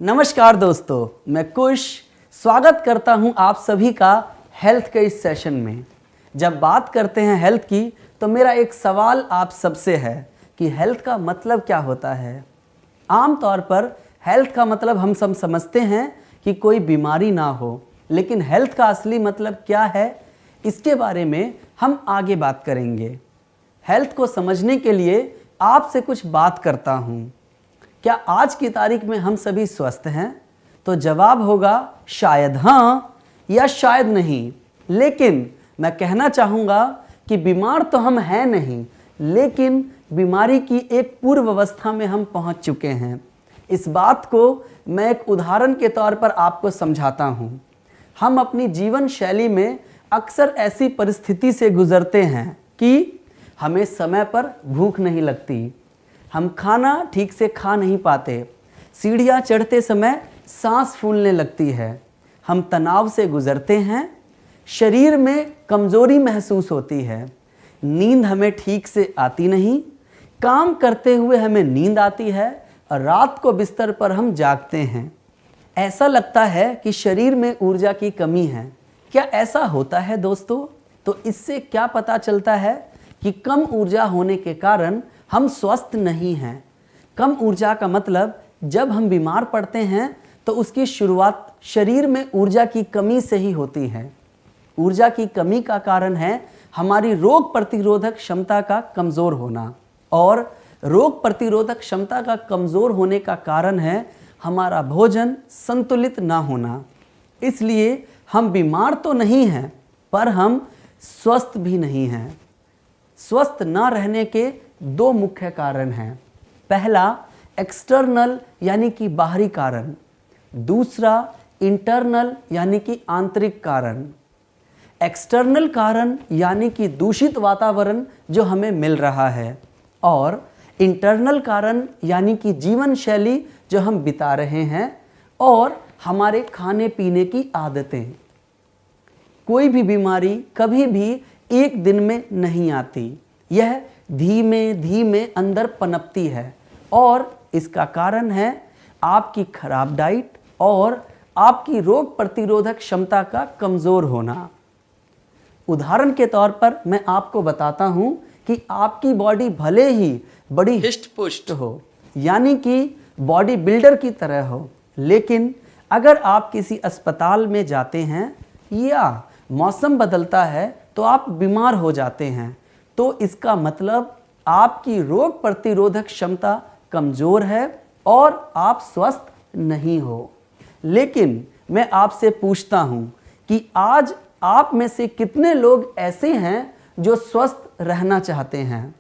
नमस्कार दोस्तों, मैं कुश स्वागत करता हूं आप सभी का हेल्थ के इस सेशन में। जब बात करते हैं हेल्थ की तो मेरा एक सवाल आप सबसे है कि हेल्थ का मतलब क्या होता है। आमतौर पर हेल्थ का मतलब हम सब समझते हैं कि कोई बीमारी ना हो, लेकिन हेल्थ का असली मतलब क्या है इसके बारे में हम आगे बात करेंगे। हेल्थ को समझने के लिए आपसे कुछ बात करता हूँ। क्या आज की तारीख में हम सभी स्वस्थ हैं? तो जवाब होगा शायद हाँ या शायद नहीं। लेकिन मैं कहना चाहूँगा कि बीमार तो हम हैं नहीं, लेकिन बीमारी की एक पूर्व अवस्था में हम पहुँच चुके हैं। इस बात को मैं एक उदाहरण के तौर पर आपको समझाता हूँ। हम अपनी जीवन शैली में अक्सर ऐसी परिस्थिति से गुजरते हैं कि हमें समय पर भूख नहीं लगती, हम खाना ठीक से खा नहीं पाते, सीढ़ियाँ चढ़ते समय सांस फूलने लगती है, हम तनाव से गुजरते हैं, शरीर में कमज़ोरी महसूस होती है, नींद हमें ठीक से आती नहीं, काम करते हुए हमें नींद आती है और रात को बिस्तर पर हम जागते हैं। ऐसा लगता है कि शरीर में ऊर्जा की कमी है। क्या ऐसा होता है दोस्तों? तो इससे क्या पता चलता है कि कम ऊर्जा होने के कारण हम स्वस्थ नहीं हैं। कम ऊर्जा का मतलब जब हम बीमार पड़ते हैं तो उसकी शुरुआत शरीर में ऊर्जा की कमी से ही होती है। ऊर्जा की कमी का कारण है हमारी रोग प्रतिरोधक क्षमता का कमज़ोर होना, और रोग प्रतिरोधक क्षमता का कमज़ोर होने का कारण है हमारा भोजन संतुलित ना होना। इसलिए हम बीमार तो नहीं हैं, पर हम स्वस्थ भी नहीं हैं। स्वस्थ ना रहने के दो मुख्य कारण हैं। पहला एक्सटर्नल यानी कि बाहरी कारण, दूसरा इंटरनल यानी कि आंतरिक कारण। एक्सटर्नल कारण यानी कि दूषित वातावरण जो हमें मिल रहा है, और इंटरनल कारण यानी कि जीवन शैली जो हम बिता रहे हैं और हमारे खाने पीने की आदतें। कोई भी बीमारी कभी भी एक दिन में नहीं आती, यह धीमे धीमे अंदर पनपती है, और इसका कारण है आपकी खराब डाइट और आपकी रोग प्रतिरोधक क्षमता का कमज़ोर होना। उदाहरण के तौर पर मैं आपको बताता हूं कि आपकी बॉडी भले ही बड़ी हिष्ट पुष्ट हो, यानी कि बॉडी बिल्डर की तरह हो, लेकिन अगर आप किसी अस्पताल में जाते हैं या मौसम बदलता है तो आप बीमार हो जाते हैं, तो इसका मतलब आपकी रोग प्रतिरोधक क्षमता कमज़ोर है और आप स्वस्थ नहीं हो। लेकिन मैं आपसे पूछता हूँ कि आज आप में से कितने लोग ऐसे हैं जो स्वस्थ रहना चाहते हैं?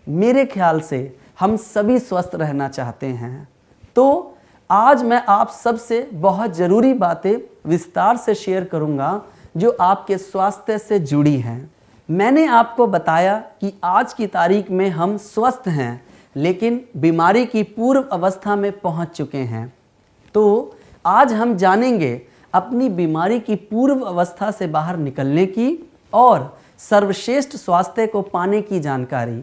मेरे ख्याल से हम सभी स्वस्थ रहना चाहते हैं। तो आज मैं आप सबसे बहुत ज़रूरी बातें विस्तार से शेयर करूँगा जो आपके स्वास्थ्य से जुड़ी हैं। मैंने आपको बताया कि आज की तारीख में हम स्वस्थ हैं, लेकिन बीमारी की पूर्व अवस्था में पहुंच चुके हैं। तो आज हम जानेंगे अपनी बीमारी की पूर्व अवस्था से बाहर निकलने की और सर्वश्रेष्ठ स्वास्थ्य को पाने की जानकारी।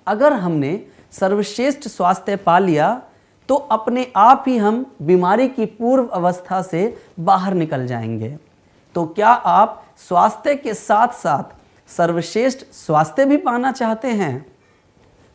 अगर हमने सर्वश्रेष्ठ स्वास्थ्य पा लिया तो अपने आप ही हम बीमारी की पूर्व अवस्था से बाहर निकल जाएंगे। तो क्या आप स्वास्थ्य के साथ साथ सर्वश्रेष्ठ स्वास्थ्य भी पाना चाहते हैं?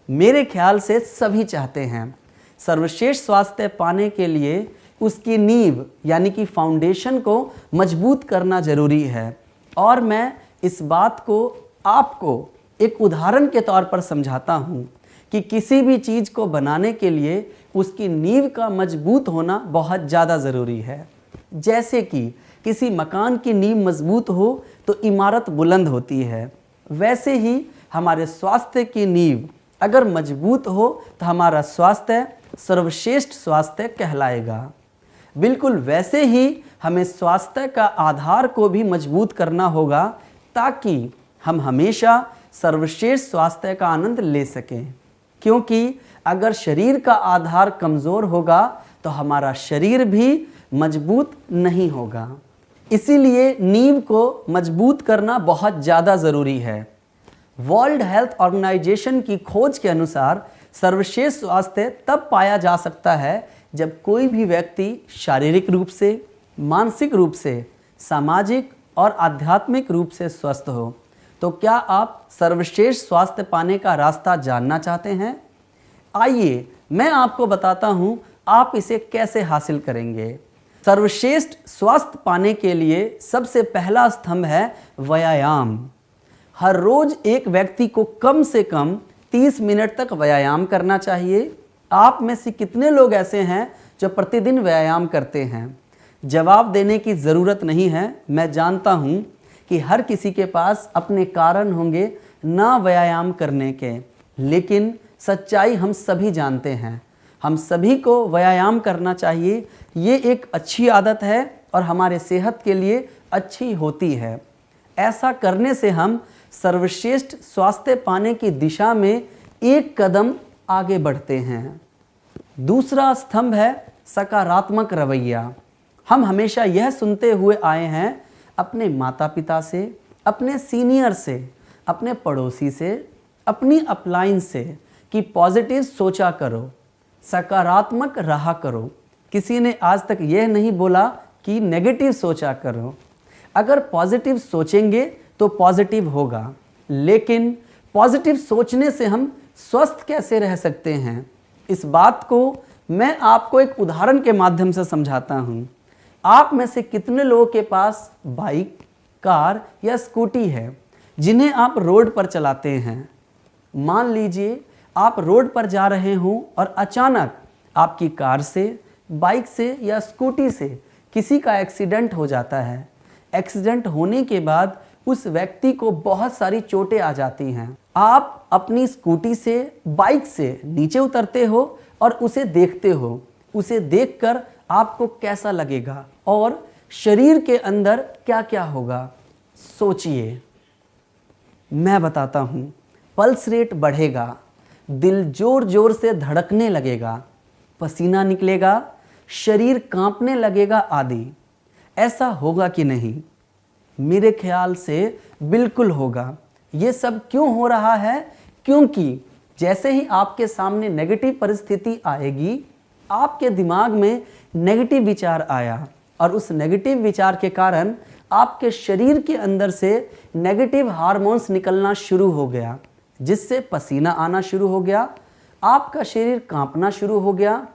मेरे ख्याल से सभी चाहते हैं। सर्वश्रेष्ठ स्वास्थ्य पाने के लिए उसकी नींव यानी कि फाउंडेशन को मजबूत करना जरूरी है, और मैं इस बात को आपको एक उदाहरण के तौर पर समझाता हूँ कि किसी भी चीज़ को बनाने के लिए उसकी नींव का मजबूत होना बहुत ज़्यादा ज़रूरी है। जैसे कि किसी मकान की नींव मजबूत हो तो इमारत बुलंद होती है, वैसे ही हमारे स्वास्थ्य की नींव अगर मजबूत हो तो हमारा स्वास्थ्य सर्वश्रेष्ठ स्वास्थ्य कहलाएगा। बिल्कुल वैसे ही हमें स्वास्थ्य का आधार को भी मजबूत करना होगा ताकि हम हमेशा सर्वश्रेष्ठ स्वास्थ्य का आनंद ले सकें, क्योंकि अगर शरीर का आधार कमज़ोर होगा तो हमारा शरीर भी मजबूत नहीं होगा। इसीलिए नींव को मजबूत करना बहुत ज़्यादा ज़रूरी है। वर्ल्ड हेल्थ ऑर्गेनाइजेशन की खोज के अनुसार सर्वश्रेष्ठ स्वास्थ्य तब पाया जा सकता है जब कोई भी व्यक्ति शारीरिक रूप से, मानसिक रूप से, सामाजिक और आध्यात्मिक रूप से स्वस्थ हो। तो क्या आप सर्वश्रेष्ठ स्वास्थ्य पाने का रास्ता जानना चाहते हैं? आइए मैं आपको बताता हूं आप इसे कैसे हासिल करेंगे। सर्वश्रेष्ठ स्वास्थ्य पाने के लिए सबसे पहला स्तंभ है व्यायाम। हर रोज एक व्यक्ति को कम से कम 30 मिनट तक व्यायाम करना चाहिए। आप में से कितने लोग ऐसे हैं जो प्रतिदिन व्यायाम करते हैं? जवाब देने की ज़रूरत नहीं है। मैं जानता हूं कि हर किसी के पास अपने कारण होंगे ना व्यायाम करने के, लेकिन सच्चाई हम सभी जानते हैं। हम सभी को व्यायाम करना चाहिए। ये एक अच्छी आदत है और हमारे सेहत के लिए अच्छी होती है। ऐसा करने से हम सर्वश्रेष्ठ स्वास्थ्य पाने की दिशा में एक कदम आगे बढ़ते हैं। दूसरा स्तंभ है सकारात्मक रवैया। हम हमेशा यह सुनते हुए आए हैं अपने माता पिता से, अपने सीनियर से, अपने पड़ोसी से, अपनी अपलाइन से कि पॉजिटिव सोचा करो, सकारात्मक रहा करो। किसी ने आज तक यह नहीं बोला कि नेगेटिव सोचा करो। अगर पॉजिटिव सोचेंगे तो पॉजिटिव होगा, लेकिन पॉजिटिव सोचने से हम स्वस्थ कैसे रह सकते हैं, इस बात को मैं आपको एक उदाहरण के माध्यम से समझाता हूँ। आप में से कितने लोगों के पास बाइक, कार या स्कूटी है जिन्हें आप रोड पर चलाते हैं? मान लीजिए आप रोड पर जा रहे हों और अचानक आपकी कार से, बाइक से या स्कूटी से किसी का एक्सीडेंट हो जाता है। एक्सीडेंट होने के बाद उस व्यक्ति को बहुत सारी चोटें आ जाती हैं। आप अपनी स्कूटी से, बाइक से नीचे उतरते हो और उसे देखते हो। उसे देखकर आपको कैसा लगेगा और शरीर के अंदर क्या क्या होगा? सोचिए, मैं बताता हूँ। पल्स रेट बढ़ेगा, दिल जोर जोर से धड़कने लगेगा, पसीना निकलेगा, शरीर कांपने लगेगा आदि। ऐसा होगा कि नहीं? मेरे ख्याल से बिल्कुल होगा। ये सब क्यों हो रहा है? क्योंकि जैसे ही आपके सामने नेगेटिव परिस्थिति आएगी, आपके दिमाग में नेगेटिव विचार आया और उस नेगेटिव विचार के कारण आपके शरीर के अंदर से नेगेटिव हार्मोन्स निकलना शुरू हो गया, जिससे पसीना आना शुरू हो गया, आपका शरीर कांपना शुरू हो गया,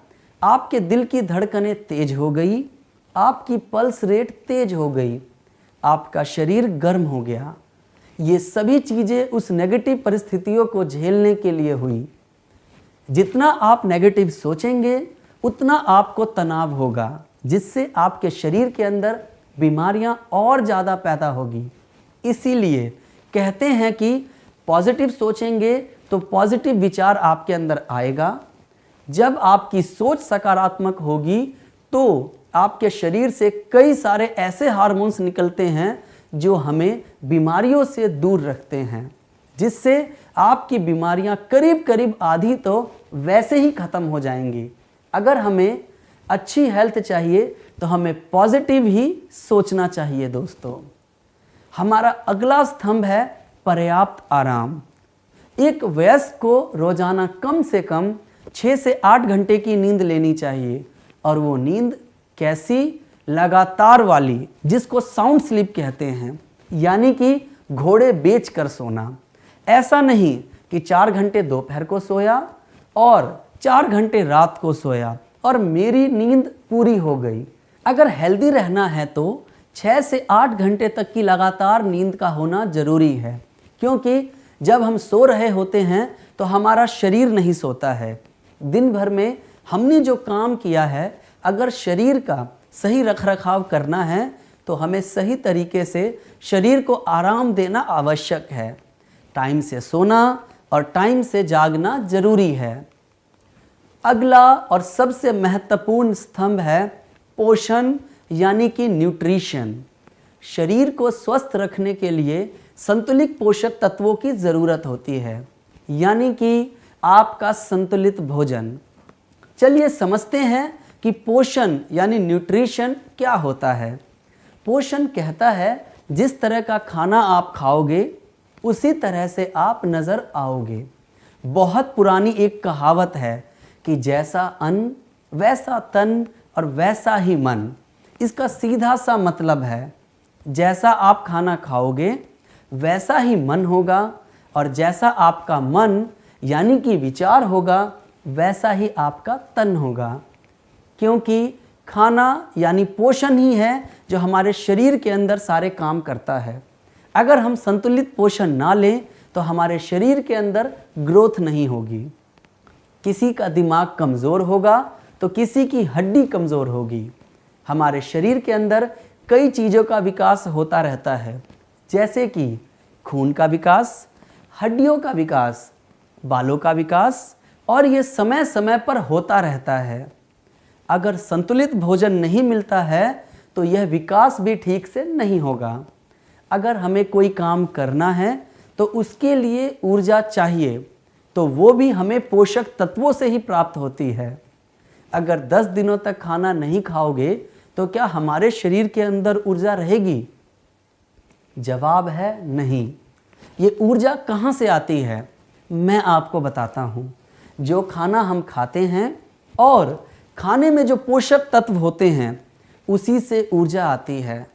आपके दिल की धड़कनें तेज हो गई, आपकी पल्स रेट तेज हो गई, आपका शरीर गर्म हो गया। ये सभी चीज़ें उस नेगेटिव परिस्थितियों को झेलने के लिए हुई। जितना आप नेगेटिव सोचेंगे उतना आपको तनाव होगा, जिससे आपके शरीर के अंदर बीमारियां और ज़्यादा पैदा होगी। इसीलिए कहते हैं कि पॉजिटिव सोचेंगे तो पॉजिटिव विचार आपके अंदर आएगा। जब आपकी सोच सकारात्मक होगी तो आपके शरीर से कई सारे ऐसे हार्मोन्स निकलते हैं जो हमें बीमारियों से दूर रखते हैं, जिससे आपकी बीमारियां करीब करीब आधी तो वैसे ही ख़त्म हो जाएंगी। अगर हमें अच्छी हेल्थ चाहिए तो हमें पॉजिटिव ही सोचना चाहिए। दोस्तों, हमारा अगला स्तंभ है पर्याप्त आराम। एक वयस्क को रोजाना कम से कम 6 से 8 घंटे की नींद लेनी चाहिए, और वो नींद कैसी? लगातार वाली, जिसको साउंड स्लीप कहते हैं, यानी कि घोड़े बेच कर सोना। ऐसा नहीं कि 4 घंटे दोपहर को सोया और 4 घंटे रात को सोया और मेरी नींद पूरी हो गई। अगर हेल्दी रहना है तो 6 से 8 घंटे तक की लगातार नींद का होना जरूरी है, क्योंकि जब हम सो रहे होते हैं तो हमारा शरीर नहीं सोता है। दिन भर में हमने जो काम किया है, अगर शरीर का सही रखरखाव करना है तो हमें सही तरीके से शरीर को आराम देना आवश्यक है। टाइम से सोना और टाइम से जागना जरूरी है। अगला और सबसे महत्वपूर्ण स्तंभ है पोषण, यानी कि न्यूट्रिशन। शरीर को स्वस्थ रखने के लिए संतुलित पोषक तत्वों की ज़रूरत होती है, यानी कि आपका संतुलित भोजन। चलिए समझते हैं कि पोषण यानी न्यूट्रिशन क्या होता है। पोषण कहता है जिस तरह का खाना आप खाओगे उसी तरह से आप नज़र आओगे। बहुत पुरानी एक कहावत है कि जैसा अन्न वैसा तन और वैसा ही मन। इसका सीधा सा मतलब है, जैसा आप खाना खाओगे वैसा ही मन होगा, और जैसा आपका मन यानी कि विचार होगा वैसा ही आपका तन होगा। क्योंकि खाना यानी पोषण ही है जो हमारे शरीर के अंदर सारे काम करता है। अगर हम संतुलित पोषण ना लें तो हमारे शरीर के अंदर ग्रोथ नहीं होगी। किसी का दिमाग कमज़ोर होगा तो किसी की हड्डी कमज़ोर होगी। हमारे शरीर के अंदर कई चीज़ों का विकास होता रहता है, जैसे कि खून का विकास, हड्डियों का विकास, बालों का विकास, और ये समय समय पर होता रहता है। अगर संतुलित भोजन नहीं मिलता है तो यह विकास भी ठीक से नहीं होगा। अगर हमें कोई काम करना है तो उसके लिए ऊर्जा चाहिए, तो वो भी हमें पोषक तत्वों से ही प्राप्त होती है। अगर 10 दिनों तक खाना नहीं खाओगे तो क्या हमारे शरीर के अंदर ऊर्जा रहेगी? जवाब है नहीं। ये ऊर्जा कहाँ से आती है? मैं आपको बताता हूँ। जो खाना हम खाते हैं और खाने में जो पोषक तत्व होते हैं उसी से ऊर्जा आती है।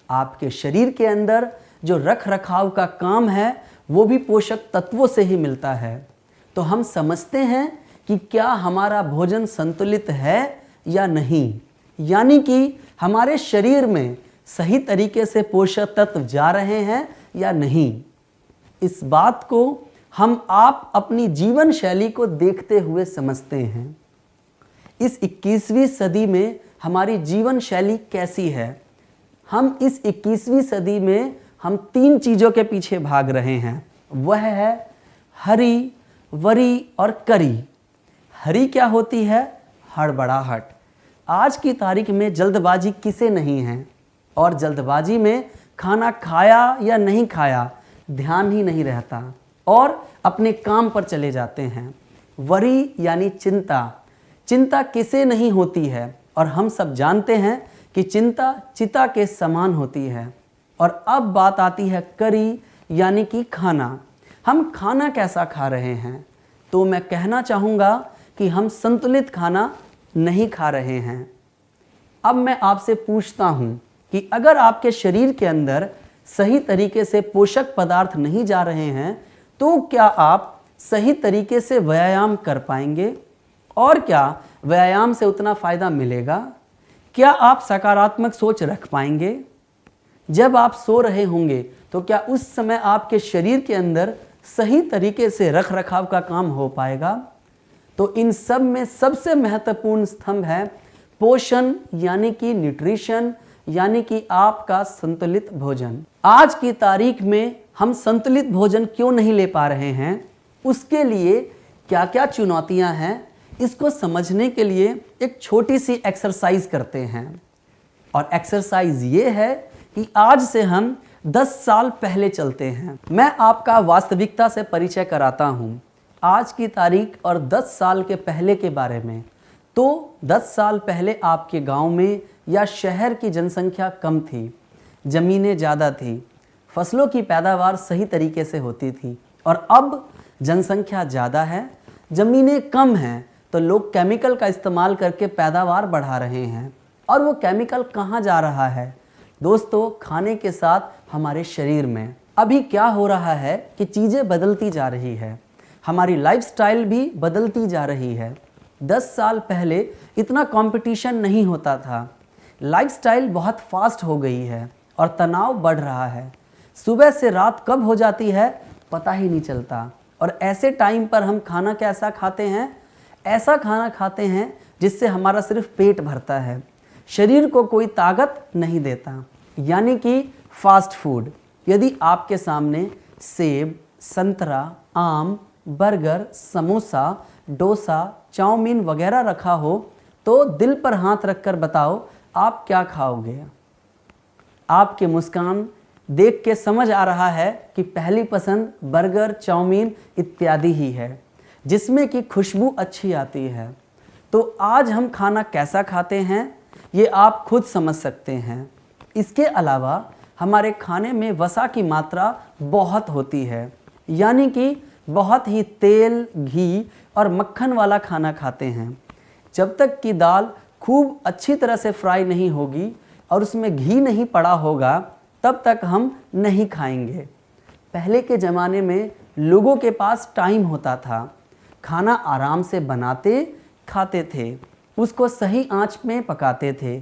आपके शरीर के अंदर जो रख रखाव का काम है वो भी पोषक तत्वों से ही मिलता है। तो हम समझते हैं कि क्या हमारा भोजन संतुलित है या नहीं, यानी कि हमारे शरीर में सही तरीके से पोषक तत्व जा रहे हैं या नहीं। इस बात को हम आप अपनी जीवन शैली को देखते हुए समझते हैं। इस 21वीं सदी में हमारी जीवन शैली कैसी है? हम इस 21वीं सदी में हम 3 चीज़ों के पीछे भाग रहे हैं। वह है हरी, वरी और करी। हरी क्या होती है? हड़बड़ाहट। आज की तारीख में जल्दबाजी किसे नहीं है, और जल्दबाजी में खाना खाया या नहीं खाया ध्यान ही नहीं रहता और अपने काम पर चले जाते हैं। वरी यानी चिंता। चिंता किसे नहीं होती है, और हम सब जानते हैं कि चिंता चिता के समान होती है। और अब बात आती है करी यानी कि खाना। हम खाना कैसा खा रहे हैं? तो मैं कहना चाहूँगा कि हम संतुलित खाना नहीं खा रहे हैं। अब मैं आपसे पूछता हूँ कि अगर आपके शरीर के अंदर सही तरीके से पोषक पदार्थ नहीं जा रहे हैं तो क्या आप सही तरीके से व्यायाम कर पाएंगे? और क्या व्यायाम से उतना फ़ायदा मिलेगा? क्या आप सकारात्मक सोच रख पाएंगे? जब आप सो रहे होंगे तो क्या उस समय आपके शरीर के अंदर सही तरीके से रख रखाव का काम हो पाएगा? तो इन सब में सबसे महत्वपूर्ण स्तंभ है पोषण यानी कि न्यूट्रिशन, यानी कि आपका संतुलित भोजन। आज की तारीख में हम संतुलित भोजन क्यों नहीं ले पा रहे हैं, उसके लिए क्या क्या चुनौतियां हैं, इसको समझने के लिए एक छोटी सी एक्सरसाइज करते हैं। और एक्सरसाइज ये है कि आज से हम 10 साल पहले चलते हैं। मैं आपका वास्तविकता से परिचय कराता हूँ आज की तारीख और 10 साल के पहले के बारे में। तो 10 साल पहले आपके गांव में या शहर की जनसंख्या कम थी, ज़मीनें ज़्यादा थी, फसलों की पैदावार सही तरीके से होती थी। और अब जनसंख्या ज़्यादा है, ज़मीनें कम हैं, तो लोग केमिकल का इस्तेमाल करके पैदावार बढ़ा रहे हैं। और वो केमिकल कहाँ जा रहा है दोस्तों? खाने के साथ हमारे शरीर में। अभी क्या हो रहा है कि चीज़ें बदलती जा रही है, हमारी लाइफस्टाइल भी बदलती जा रही है। 10 साल पहले इतना कंपटीशन नहीं होता था, लाइफस्टाइल बहुत फास्ट हो गई है और तनाव बढ़ रहा है। सुबह से रात कब हो जाती है पता ही नहीं चलता। और ऐसे टाइम पर हम खाना कैसा खाते हैं? ऐसा खाना खाते हैं जिससे हमारा सिर्फ पेट भरता है, शरीर को कोई ताकत नहीं देता, यानी कि फास्ट फूड। यदि आपके सामने सेब, संतरा, आम, बर्गर, समोसा, डोसा, चाउमीन वगैरह रखा हो तो दिल पर हाथ रखकर बताओ आप क्या खाओगे? आपके मुस्कान देख के समझ आ रहा है कि पहली पसंद बर्गर, चाउमीन इत्यादि ही है, जिसमें कि खुशबू अच्छी आती है। तो आज हम खाना कैसा खाते हैं ये आप खुद समझ सकते हैं। इसके अलावा हमारे खाने में वसा की मात्रा बहुत होती है, यानी कि बहुत ही तेल, घी और मक्खन वाला खाना खाते हैं। जब तक कि दाल खूब अच्छी तरह से फ्राई नहीं होगी और उसमें घी नहीं पड़ा होगा तब तक हम नहीं खाएंगे। पहले के ज़माने में लोगों के पास टाइम होता था, खाना आराम से बनाते खाते थे, उसको सही आंच में पकाते थे,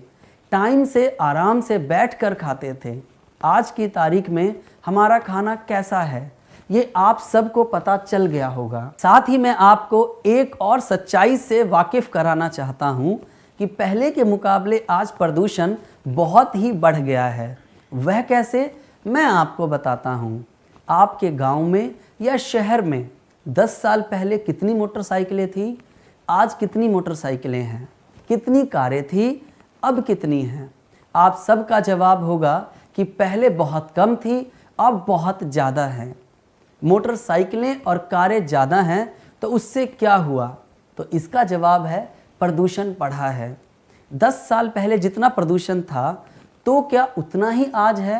टाइम से आराम से बैठकर खाते थे। आज की तारीख में हमारा खाना कैसा है ये आप सबको पता चल गया होगा। साथ ही मैं आपको एक और सच्चाई से वाकिफ़ कराना चाहता हूँ कि पहले के मुकाबले आज प्रदूषण बहुत ही बढ़ गया है। वह कैसे, मैं आपको बताता हूँ। आपके गांव में या शहर में 10 साल पहले कितनी मोटरसाइकिलें थी, आज कितनी मोटरसाइकिलें हैं, कितनी कारें थी, अब कितनी हैं? आप सबका जवाब होगा कि पहले बहुत कम थी, अब बहुत ज़्यादा हैं। मोटरसाइकिलें और कारें ज़्यादा हैं तो उससे क्या हुआ? तो इसका जवाब है प्रदूषण बढ़ा है। 10 साल पहले जितना प्रदूषण था तो क्या उतना ही आज है?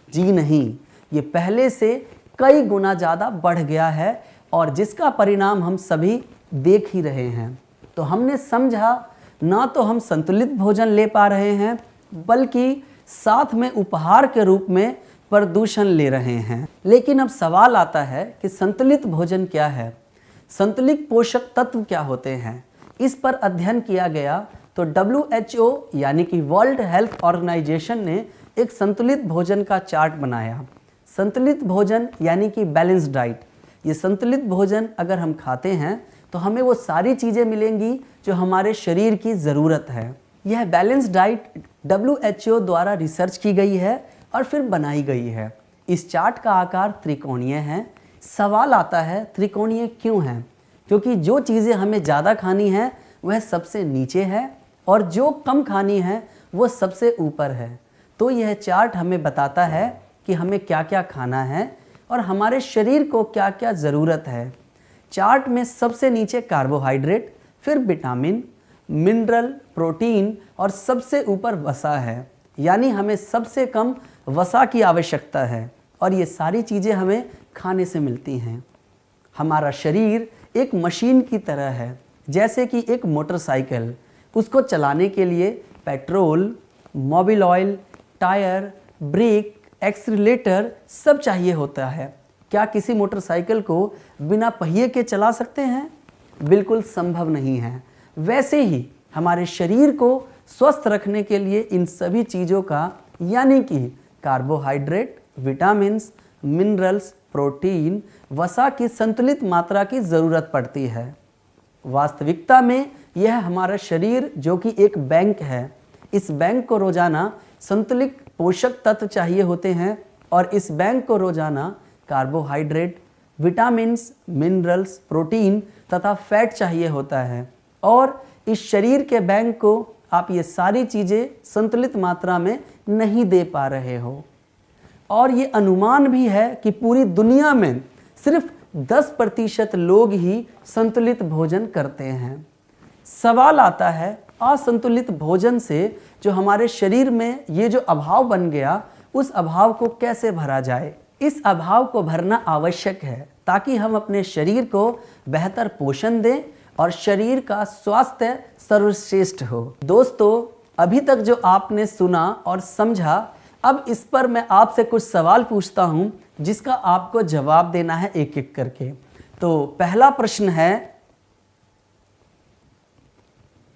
जी नहीं, ये पहले से कई गुना ज़्यादा बढ़ गया है और जिसका परिणाम हम सभी देख ही रहे हैं। तो हमने समझा ना तो हम संतुलित भोजन ले पा रहे हैं बल्कि साथ में उपहार के रूप में प्रदूषण ले रहे हैं। लेकिन अब सवाल आता है कि संतुलित भोजन क्या है, संतुलित पोषक तत्व क्या होते हैं। इस पर अध्ययन किया गया तो WHO यानी कि वर्ल्ड हेल्थ ऑर्गेनाइजेशन ने एक संतुलित भोजन का चार्ट बनाया। संतुलित भोजन यानी कि बैलेंस डाइट। ये संतुलित भोजन अगर हम खाते हैं तो हमें वो सारी चीज़ें मिलेंगी जो हमारे शरीर की ज़रूरत है। यह बैलेंस डाइट WHO द्वारा रिसर्च की गई है और फिर बनाई गई है। इस चार्ट का आकार त्रिकोणीय है। सवाल आता है त्रिकोणीय क्यों है? क्योंकि जो चीज़ें हमें ज़्यादा खानी है वह सबसे नीचे है और जो कम खानी है वो सबसे ऊपर है। तो यह चार्ट हमें बताता है कि हमें क्या क्या खाना है और हमारे शरीर को क्या क्या ज़रूरत है। चार्ट में सबसे नीचे कार्बोहाइड्रेट, फिर विटामिन, मिनरल, प्रोटीन और सबसे ऊपर वसा है। यानी हमें सबसे कम वसा की आवश्यकता है और ये सारी चीज़ें हमें खाने से मिलती हैं। हमारा शरीर एक मशीन की तरह है, जैसे कि एक मोटरसाइकिल। उसको चलाने के लिए petrol, mobil oil, tyre, brake, accelerator सब चाहिए होता है। क्या किसी मोटरसाइकिल को बिना पहिए के चला सकते हैं? बिल्कुल संभव नहीं है। वैसे ही हमारे शरीर को स्वस्थ रखने के लिए इन सभी चीज़ों का यानी कि कार्बोहाइड्रेट, विटामिन्स, मिनरल्स, प्रोटीन, वसा की संतुलित मात्रा की ज़रूरत पड़ती है। वास्तविकता में यह हमारा शरीर जो कि एक बैंक है, इस बैंक को रोज़ाना संतुलित पोषक तत्व चाहिए होते हैं और इस बैंक को रोज़ाना कार्बोहाइड्रेट, विटामिन्स, मिनरल्स, प्रोटीन तथा फैट चाहिए होता है। और इस शरीर के बैंक को आप ये सारी चीज़ें संतुलित मात्रा में नहीं दे पा रहे हो। और ये अनुमान भी है कि पूरी दुनिया में सिर्फ 10% लोग ही संतुलित भोजन करते हैं। सवाल आता है असंतुलित भोजन से जो हमारे शरीर में ये जो अभाव बन गया, उस अभाव को कैसे भरा जाए। इस अभाव को भरना आवश्यक है ताकि हम अपने शरीर को बेहतर पोषण दें और शरीर का स्वास्थ्य सर्वश्रेष्ठ हो। दोस्तों, अभी तक जो आपने सुना और समझा, अब इस पर मैं आपसे कुछ सवाल पूछता हूं जिसका आपको जवाब देना है एक एक करके। तो पहला प्रश्न है,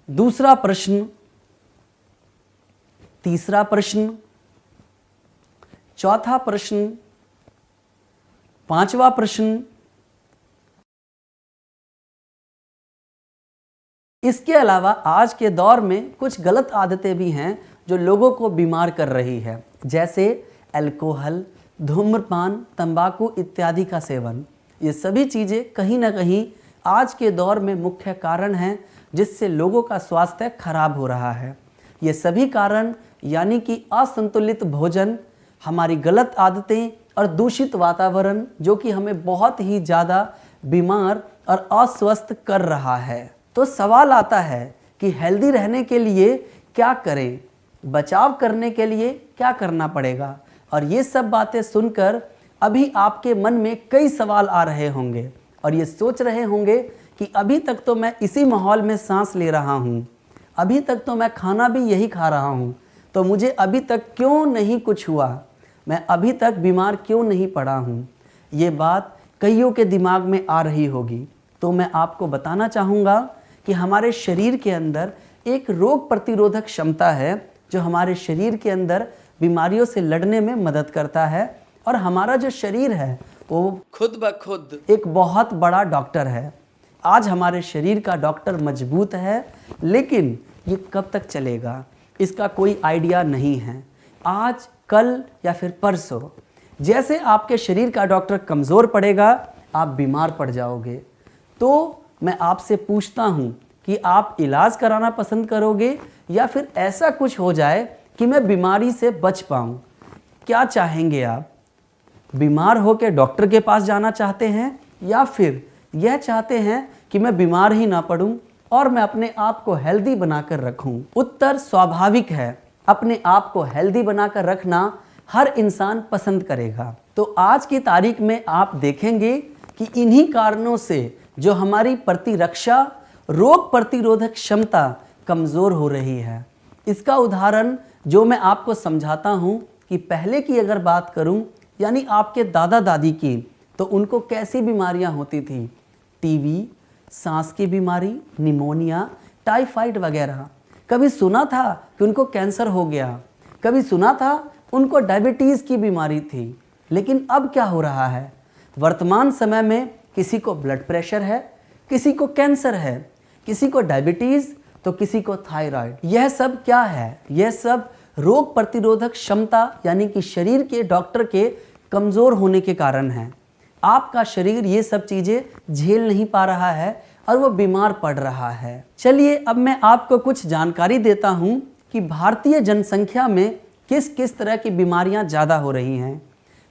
दूसरा प्रश्न, तीसरा प्रश्न, चौथा प्रश्न, पांचवा प्रश्न। इसके अलावा आज के दौर में कुछ गलत आदतें भी हैं जो लोगों को बीमार कर रही है, जैसे अल्कोहल, धूम्रपान, तंबाकू इत्यादि का सेवन। ये सभी चीज़ें कहीं ना कहीं आज के दौर में मुख्य कारण हैं जिससे लोगों का स्वास्थ्य खराब हो रहा है। ये सभी कारण यानी कि असंतुलित भोजन, हमारी गलत आदतें और दूषित वातावरण जो कि हमें बहुत ही ज़्यादा बीमार और अस्वस्थ कर रहा है। तो सवाल आता है कि हेल्दी रहने के लिए क्या करें, बचाव करने के लिए क्या करना पड़ेगा। और ये सब बातें सुनकर अभी आपके मन में कई सवाल आ रहे होंगे और ये सोच रहे होंगे कि कि अभी तक तो मैं इसी माहौल में सांस ले रहा हूँ, अभी तक तो मैं खाना भी यही खा रहा हूँ, तो मुझे अभी तक क्यों नहीं कुछ हुआ, मैं अभी तक बीमार क्यों नहीं पड़ा हूँ। ये बात कईयों के दिमाग में आ रही होगी। तो मैं आपको बताना चाहूँगा कि हमारे शरीर के अंदर एक रोग प्रतिरोधक क्षमता है जो हमारे शरीर के अंदर बीमारियों से लड़ने में मदद करता है। और हमारा जो शरीर है वो खुद ब खुद एक बहुत बड़ा डॉक्टर है। आज हमारे शरीर का डॉक्टर मजबूत है, लेकिन ये कब तक चलेगा इसका कोई आइडिया नहीं है। आज, कल या फिर परसों जैसे आपके शरीर का डॉक्टर कमज़ोर पड़ेगा, आप बीमार पड़ जाओगे। तो मैं आपसे पूछता हूँ कि आप इलाज कराना पसंद करोगे या फिर ऐसा कुछ हो जाए कि मैं बीमारी से बच पाऊँ। क्या चाहेंगे आप? बीमार होकर डॉक्टर के पास जाना चाहते हैं या फिर यह चाहते हैं कि मैं बीमार ही ना पड़ूं और मैं अपने आप को हेल्दी बनाकर रखूं? उत्तर स्वाभाविक है, अपने आप को हेल्दी बनाकर रखना हर इंसान पसंद करेगा। तो आज की तारीख में आप देखेंगे कि इन्हीं कारणों से जो हमारी प्रतिरक्षा, रोग प्रतिरोधक क्षमता कमज़ोर हो रही है। इसका उदाहरण जो मैं आपको समझाता हूँ कि पहले की अगर बात करूँ, यानी आपके दादा दादी की, तो उनको कैसी बीमारियाँ होती थी? टीबी, सांस की बीमारी, निमोनिया, टाइफाइड वगैरह। कभी सुना था कि उनको कैंसर हो गया? कभी सुना था उनको डायबिटीज़ की बीमारी थी? लेकिन अब क्या हो रहा है? वर्तमान समय में किसी को ब्लड प्रेशर है, किसी को कैंसर है, किसी को डायबिटीज़, तो किसी को थायराइड। यह सब क्या है? यह सब रोग प्रतिरोधक क्षमता यानी कि शरीर के डॉक्टर के कमज़ोर होने के कारण है। आपका शरीर ये सब चीज़ें झेल नहीं पा रहा है और वो बीमार पड़ रहा है। चलिए अब मैं आपको कुछ जानकारी देता हूँ कि भारतीय जनसंख्या में किस किस तरह की बीमारियाँ ज़्यादा हो रही हैं।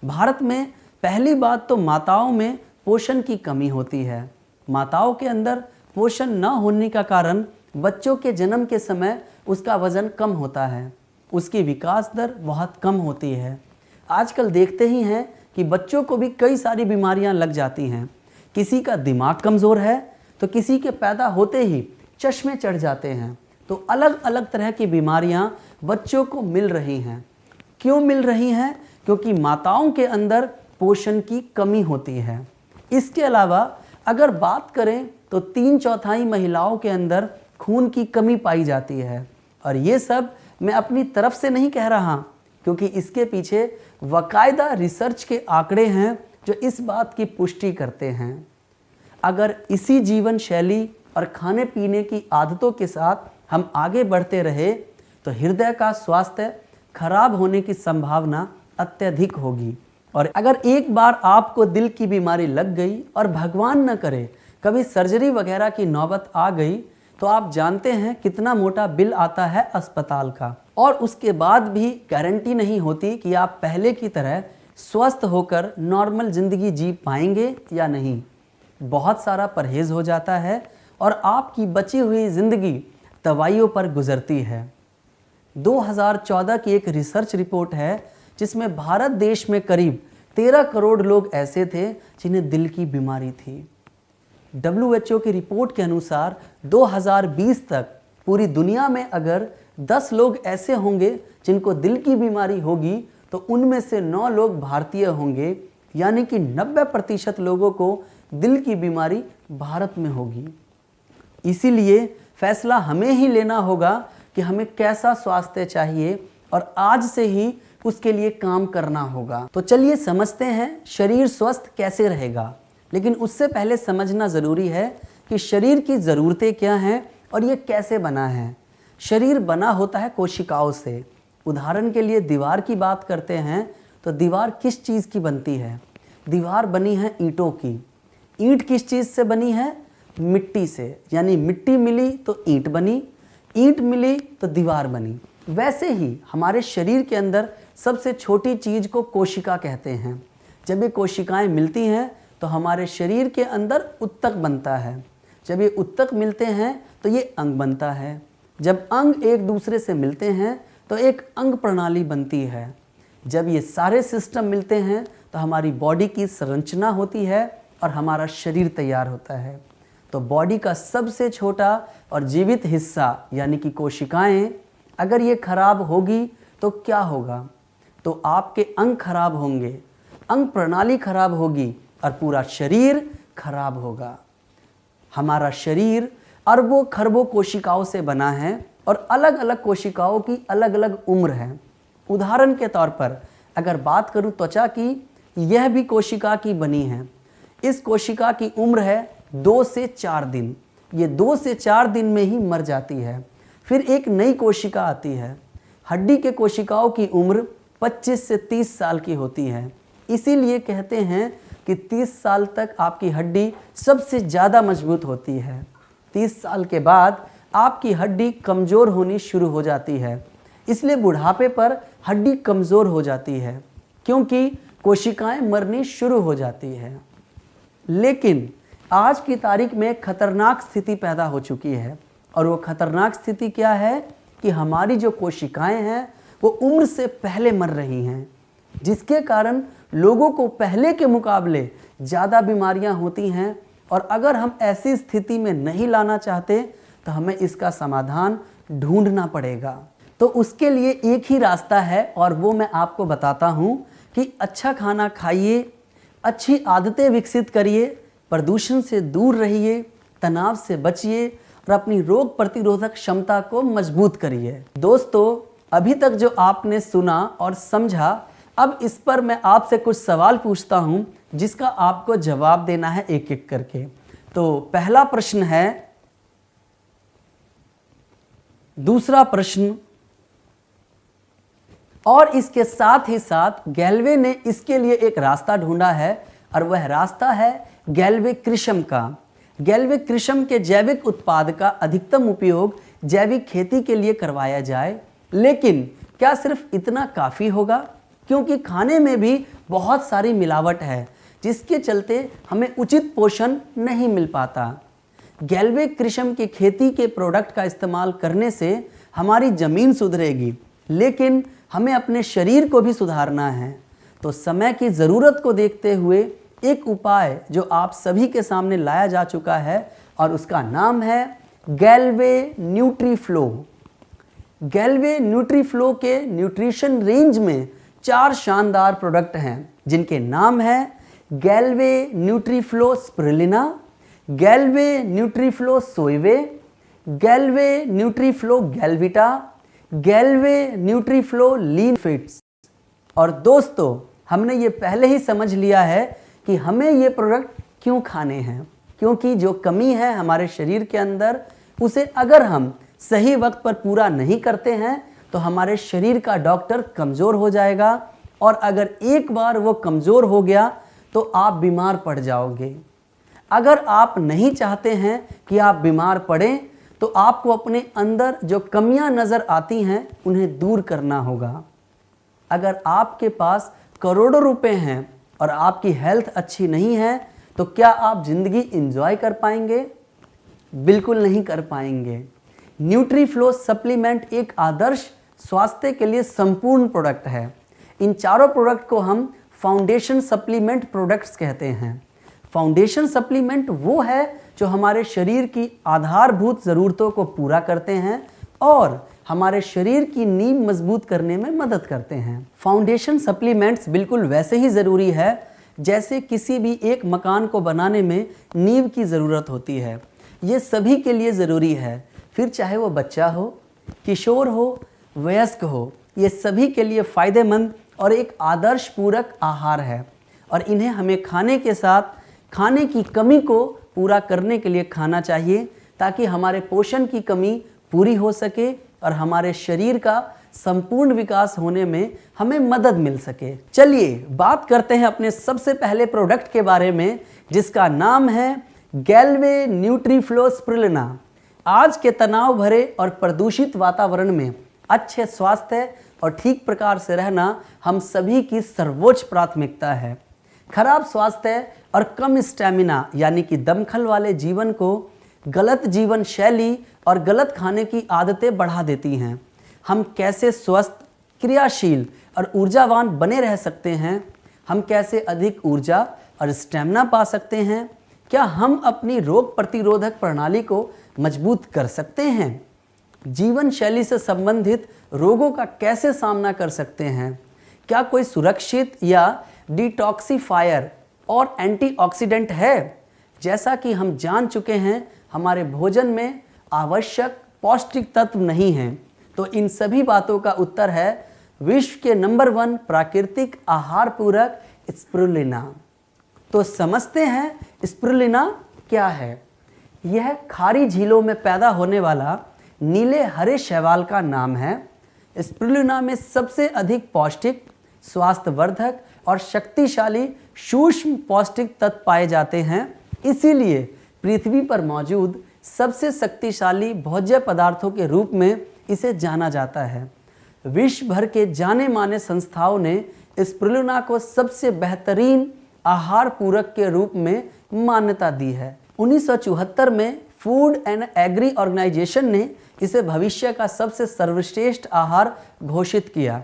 भारत में पहली बात तो माताओं में पोषण की कमी होती है। माताओं के अंदर पोषण न होने का कारण बच्चों के जन्म के समय उसका वज़न कम होता है, उसकी विकास दर बहुत कम होती है। आजकल देखते ही हैं कि बच्चों को भी कई सारी बीमारियां लग जाती हैं। किसी का दिमाग कमज़ोर है तो किसी के पैदा होते ही चश्मे चढ़ जाते हैं। तो अलग अलग तरह की बीमारियां बच्चों को मिल रही हैं। क्यों मिल रही हैं? क्योंकि माताओं के अंदर पोषण की कमी होती है। इसके अलावा अगर बात करें तो 3/4 महिलाओं के अंदर खून की कमी पाई जाती है। और ये सब मैं अपनी तरफ से नहीं कह रहा, क्योंकि इसके पीछे बाकायदा रिसर्च के आंकड़े हैं जो इस बात की पुष्टि करते हैं। अगर इसी जीवन शैली और खाने पीने की आदतों के साथ हम आगे बढ़ते रहे तो हृदय का स्वास्थ्य खराब होने की संभावना अत्यधिक होगी। और अगर एक बार आपको दिल की बीमारी लग गई और भगवान न करे कभी सर्जरी वगैरह की नौबत आ गई, तो आप जानते हैं कितना मोटा बिल आता है अस्पताल का। और उसके बाद भी गारंटी नहीं होती कि आप पहले की तरह स्वस्थ होकर नॉर्मल ज़िंदगी जी पाएंगे या नहीं। बहुत सारा परहेज हो जाता है और आपकी बची हुई ज़िंदगी दवाइयों पर गुजरती है। 2014 की एक रिसर्च रिपोर्ट है जिसमें भारत देश में करीब 13 करोड़ लोग ऐसे थे जिन्हें दिल की बीमारी थी। WHO की रिपोर्ट के अनुसार 2020 तक पूरी दुनिया में अगर 10 लोग ऐसे होंगे जिनको दिल की बीमारी होगी तो उनमें से 9 लोग भारतीय होंगे, यानी कि 90% लोगों को दिल की बीमारी भारत में होगी। इसीलिए फैसला हमें ही लेना होगा कि हमें कैसा स्वास्थ्य चाहिए और आज से ही उसके लिए काम करना होगा। तो चलिए समझते हैं शरीर स्वस्थ कैसे रहेगा। लेकिन उससे पहले समझना ज़रूरी है कि शरीर की ज़रूरतें क्या हैं और ये कैसे बना है। शरीर बना होता है कोशिकाओं से। उदाहरण के लिए दीवार की बात करते हैं तो दीवार किस चीज़ की बनती है? दीवार बनी है ईंटों की। ईंट किस चीज़ से बनी है? मिट्टी से। यानी मिट्टी मिली तो ईंट बनी, ईंट मिली तो दीवार बनी। वैसे ही हमारे शरीर के अंदर सबसे छोटी चीज़ को कोशिका कहते हैं। जब ये कोशिकाएं मिलती हैं तो हमारे शरीर के अंदर उत्तक बनता है। जब ये उत्तक मिलते हैं तो ये अंग बनता है। जब अंग एक दूसरे से मिलते हैं तो एक अंग प्रणाली बनती है। जब ये सारे सिस्टम मिलते हैं तो हमारी बॉडी की संरचना होती है और हमारा शरीर तैयार होता है। तो बॉडी का सबसे छोटा और जीवित हिस्सा यानी कि कोशिकाएं अगर ये खराब होगी तो क्या होगा? तो आपके अंग खराब होंगे, अंग प्रणाली खराब होगी और पूरा शरीर खराब होगा। हमारा शरीर अरबों खरबों कोशिकाओं से बना है और अलग अलग कोशिकाओं की अलग अलग उम्र है। उदाहरण के तौर पर अगर बात करूं त्वचा की, यह भी कोशिका की बनी है। इस कोशिका की उम्र है 2 से 4 दिन। ये 2 से 4 दिन में ही मर जाती है। फिर एक नई कोशिका आती है। हड्डी के कोशिकाओं की उम्र 25 से 30 साल की होती है। इसीलिए कहते हैं कि 30 साल तक आपकी हड्डी सबसे ज़्यादा मजबूत होती है। 30 साल के बाद आपकी हड्डी कमज़ोर होनी शुरू हो जाती है। इसलिए बुढ़ापे पर हड्डी कमज़ोर हो जाती है क्योंकि कोशिकाएं मरनी शुरू हो जाती है। लेकिन आज की तारीख में खतरनाक स्थिति पैदा हो चुकी है और वो खतरनाक स्थिति क्या है कि हमारी जो कोशिकाएं हैं वो उम्र से पहले मर रही हैं, जिसके कारण लोगों को पहले के मुकाबले ज़्यादा बीमारियां होती हैं। और अगर हम ऐसी स्थिति में नहीं लाना चाहते तो हमें इसका समाधान ढूंढना पड़ेगा। तो उसके लिए एक ही रास्ता है और वो मैं आपको बताता हूँ कि अच्छा खाना खाइए, अच्छी आदतें विकसित करिए, प्रदूषण से दूर रहिए, तनाव से बचिए और अपनी रोग प्रतिरोधक क्षमता को मजबूत करिए। दोस्तों, अभी तक जो आपने सुना और समझा, अब इस पर मैं आपसे कुछ सवाल पूछता हूँ जिसका आपको जवाब देना है एक एक करके। तो पहला प्रश्न है, दूसरा प्रश्न और इसके साथ ही साथ गैल्वे ने इसके लिए एक रास्ता ढूंढा है और वह रास्ता है गैल्वे कृषम का। गैल्वे कृषम के जैविक उत्पाद का अधिकतम उपयोग जैविक खेती के लिए करवाया जाए। लेकिन क्या सिर्फ इतना काफ़ी होगा? क्योंकि खाने में भी बहुत सारी मिलावट है जिसके चलते हमें उचित पोषण नहीं मिल पाता। गैल्वे कृषम की खेती के प्रोडक्ट का इस्तेमाल करने से हमारी ज़मीन सुधरेगी, लेकिन हमें अपने शरीर को भी सुधारना है। तो समय की ज़रूरत को देखते हुए एक उपाय जो आप सभी के सामने लाया जा चुका है और उसका नाम है गैल्वे न्यूट्रीफ्लो। गैल्वे न्यूट्रीफ्लो के न्यूट्रिशन रेंज में 4 शानदार प्रोडक्ट हैं जिनके नाम है गैल्वे न्यूट्रीफ्लो स्पिरुलिना, गैल्वे न्यूट्रीफ्लो सोइवे, गैल्वे न्यूट्रीफ्लो गैल्विटा, गैल्वे न्यूट्रीफ्लो लीन फिट्स। और दोस्तों, हमने ये पहले ही समझ लिया है कि हमें ये प्रोडक्ट क्यों खाने हैं, क्योंकि जो कमी है हमारे शरीर के अंदर उसे अगर हम सही वक्त पर पूरा नहीं करते हैं तो हमारे शरीर का डॉक्टर कमज़ोर हो जाएगा और अगर एक बार वो कमज़ोर हो गया तो आप बीमार पड़ जाओगे। अगर आप नहीं चाहते हैं कि आप बीमार पड़ें तो आपको अपने अंदर जो कमियां नज़र आती हैं उन्हें दूर करना होगा। अगर आपके पास करोड़ों रुपए हैं और आपकी हेल्थ अच्छी नहीं है तो क्या आप ज़िंदगी एंजॉय कर पाएंगे? बिल्कुल नहीं कर पाएंगे। न्यूट्रीफ्लो सप्लीमेंट एक आदर्श स्वास्थ्य के लिए संपूर्ण प्रोडक्ट है। इन चारों प्रोडक्ट को हम फाउंडेशन सप्लीमेंट प्रोडक्ट्स कहते हैं। फाउंडेशन सप्लीमेंट वो है जो हमारे शरीर की आधारभूत ज़रूरतों को पूरा करते हैं और हमारे शरीर की नींव मजबूत करने में मदद करते हैं। फाउंडेशन सप्लीमेंट्स बिल्कुल वैसे ही ज़रूरी है जैसे किसी भी एक मकान को बनाने में नींव की ज़रूरत होती है। ये सभी के लिए ज़रूरी है, फिर चाहे वो बच्चा हो, किशोर हो, वयस्क हो, ये सभी के लिए फ़ायदेमंद और एक आदर्श पूरक आहार है। और इन्हें हमें खाने के साथ खाने की कमी को पूरा करने के लिए खाना चाहिए ताकि हमारे पोषण की कमी पूरी हो सके और हमारे शरीर का संपूर्ण विकास होने में हमें मदद मिल सके। चलिए बात करते हैं अपने सबसे पहले प्रोडक्ट के बारे में जिसका नाम है गैल्वे न्यूट्रीफ्लो स्पिरुलिना। आज के तनाव भरे और प्रदूषित वातावरण में अच्छे स्वास्थ्य और ठीक प्रकार से रहना हम सभी की सर्वोच्च प्राथमिकता है। खराब स्वास्थ्य और कम स्टैमिना यानी कि दमखल वाले जीवन को गलत जीवन शैली और गलत खाने की आदतें बढ़ा देती हैं। हम कैसे स्वस्थ, क्रियाशील और ऊर्जावान बने रह सकते हैं? हम कैसे अधिक ऊर्जा और स्टैमिना पा सकते हैं? क्या हम अपनी रोग प्रतिरोधक प्रणाली को मजबूत कर सकते हैं? जीवन शैली से संबंधित रोगों का कैसे सामना कर सकते हैं? क्या कोई सुरक्षित या डिटॉक्सिफायर और एंटीऑक्सीडेंट है? जैसा कि हम जान चुके हैं, हमारे भोजन में आवश्यक पौष्टिक तत्व नहीं हैं। तो इन सभी बातों का उत्तर है विश्व के नंबर 1 प्राकृतिक आहार पूरक स्पिरुलिना। तो समझते हैं स्पिरुलिना क्या है। यह खारी झीलों में पैदा होने वाला नीले हरे शैवाल का नाम है। स्पिरुलिना में सबसे अधिक पौष्टिक, स्वास्थ्यवर्धक और शक्तिशाली सूक्ष्म पौष्टिक तत्व पाए जाते हैं। इसीलिए पृथ्वी पर मौजूद सबसे शक्तिशाली भोज्य पदार्थों के रूप में इसे जाना जाता है। विश्व भर के जाने माने संस्थाओं ने स्पिरुलिना को सबसे बेहतरीन आहार पूरक के रूप में मान्यता दी है। 1974 में फूड एंड एग्री ऑर्गेनाइजेशन ने इसे भविष्य का सबसे सर्वश्रेष्ठ आहार घोषित किया।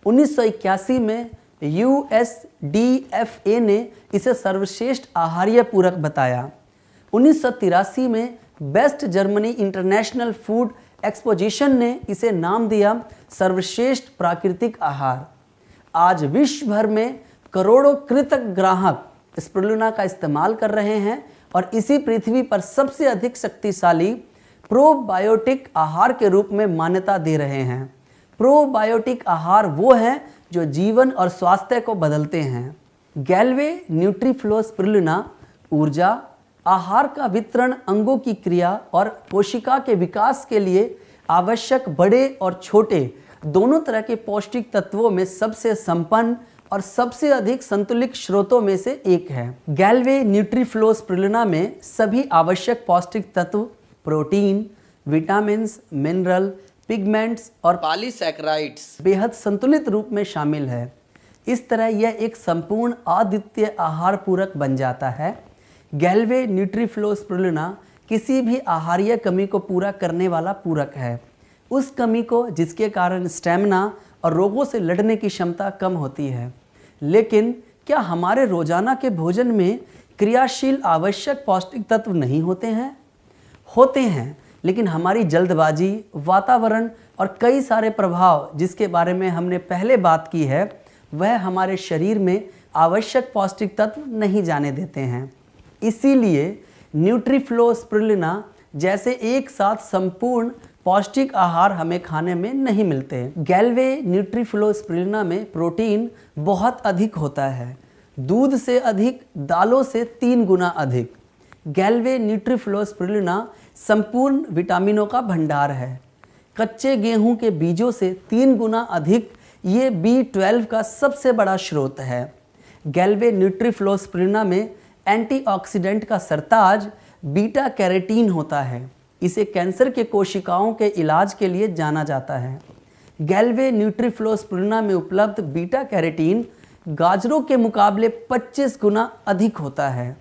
1981 में USDFA ने इसे सर्वश्रेष्ठ आहार्य पूरक बताया। 1983 में best Germany international food exposition ने इसे नाम दिया सर्वश्रेष्ठ प्राकृतिक आहार। आज विश्व भर में करोड़ों कृतज्ञ ग्राहक स्पिरुलिना का इस्तेमाल कर रहे हैं और इसी पृथ्वी पर सबसे अधिक शक्तिशाली प्रोबायोटिक आहार के रूप में मान्यता दे रहे हैं। प्रोबायोटिक आहार वो हैं जो जीवन और स्वास्थ्य को बदलते हैं। गैल्वे न्यूट्रीफ्लो स्पिरुलिना ऊर्जा, आहार का वितरण, अंगों की क्रिया और कोशिका के विकास के लिए आवश्यक बड़े और छोटे दोनों तरह के पौष्टिक तत्वों में सबसे संपन्न और सबसे अधिक संतुलित स्रोतों में से एक है। गैल्वे न्यूट्रीफ्लो स्पिरुलिना में सभी आवश्यक पौष्टिक तत्व, प्रोटीन, विटामिन, मिनरल, पिगमेंट्स और पॉलीसैकेराइड्स बेहद संतुलित रूप में शामिल है। इस तरह यह एक संपूर्ण अद्वितीय आहार पूरक बन जाता है। गैल्वे न्यूट्रीफ्लो स्पिरुलिना किसी भी आहार्य कमी को पूरा करने वाला पूरक है। उस कमी को जिसके कारण स्टैमिना और रोगों से लड़ने की क्षमता कम होती है। लेकिन क्या हमारे रोजाना के भोजन में क्रियाशील आवश्यक पौष्टिक तत्व नहीं होते हैं? होते हैं, लेकिन हमारी जल्दबाजी, वातावरण और कई सारे प्रभाव जिसके बारे में हमने पहले बात की है, वह हमारे शरीर में आवश्यक पौष्टिक तत्व नहीं जाने देते हैं। इसीलिए न्यूट्रीफ्लो स्पिरुलिना जैसे एक साथ संपूर्ण पौष्टिक आहार हमें खाने में नहीं मिलते। गैल्वे न्यूट्रीफ्लो स्पिरुलिना में प्रोटीन बहुत अधिक होता है, दूध से अधिक, दालों से 3 गुना अधिक। गैल्वे न्यूट्रीफ्लो स्पिरुलिना संपूर्ण विटामिनों का भंडार है। कच्चे गेहूं के बीजों से 3 गुना अधिक ये B12 का सबसे बड़ा स्रोत है। गैल्वे न्यूट्रीफ्लो स्पिरुलिना में एंटीऑक्सीडेंट का सरताज बीटा कैरोटीन होता है। इसे कैंसर के कोशिकाओं के इलाज के लिए जाना जाता है। गैल्वे न्यूट्रीफ्लो स्पिरुलिना में उपलब्ध बीटा कैरोटीन गाजरों के मुकाबले 25 गुना अधिक होता है।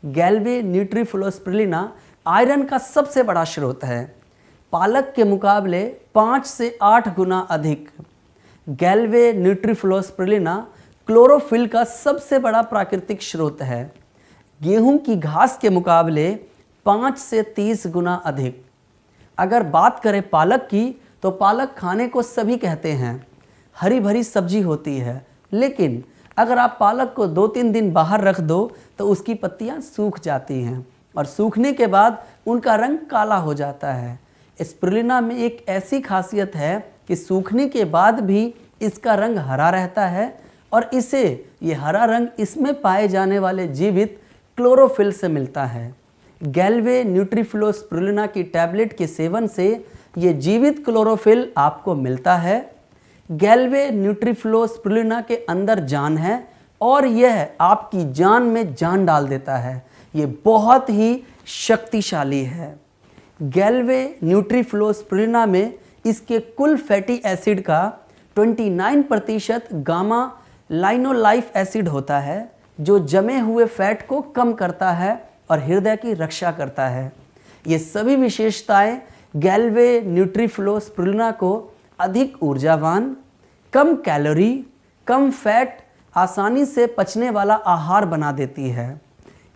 गैल्वे न्यूट्रीफ्लो स्पिरुलिना आयरन का सबसे बड़ा स्रोत है, पालक के मुकाबले 5 से 8 गुना अधिक। गैल्वे न्यूट्रीफ्लो स्पिरुलिना क्लोरोफिल का सबसे बड़ा प्राकृतिक स्रोत है, गेहूं की घास के मुकाबले 5 से 30 गुना अधिक। अगर बात करें पालक की, तो पालक खाने को सभी कहते हैं, हरी भरी सब्जी होती है, लेकिन अगर आप पालक को 2-3 दिन बाहर रख दो तो उसकी पत्तियां सूख जाती हैं और सूखने के बाद उनका रंग काला हो जाता है। स्पिरुलिना में एक ऐसी खासियत है कि सूखने के बाद भी इसका रंग हरा रहता है और इसे ये हरा रंग इसमें पाए जाने वाले जीवित क्लोरोफिल से मिलता है। गैल्वे न्यूट्रीफ्लो स्पिरुलिना की टैबलेट के सेवन से ये जीवित क्लोरोफिल आपको मिलता है। गैल्वे न्यूट्रीफ्लो स्पिरुलिना के अंदर जान है और यह आपकी जान में जान डाल देता है। ये बहुत ही शक्तिशाली है। गैल्वे न्यूट्रीफ्लो स्पिरुलिना में इसके कुल फैटी एसिड का 29% गामा लाइनोलाइफ एसिड होता है, जो जमे हुए फैट को कम करता है और हृदय की रक्षा करता है। ये सभी विशेषताएं गैल्वे न्यूट्रीफ्लो स्पिरुलिना को अधिक ऊर्जावान, कम कैलोरी, कम फैट, आसानी से पचने वाला आहार बना देती है।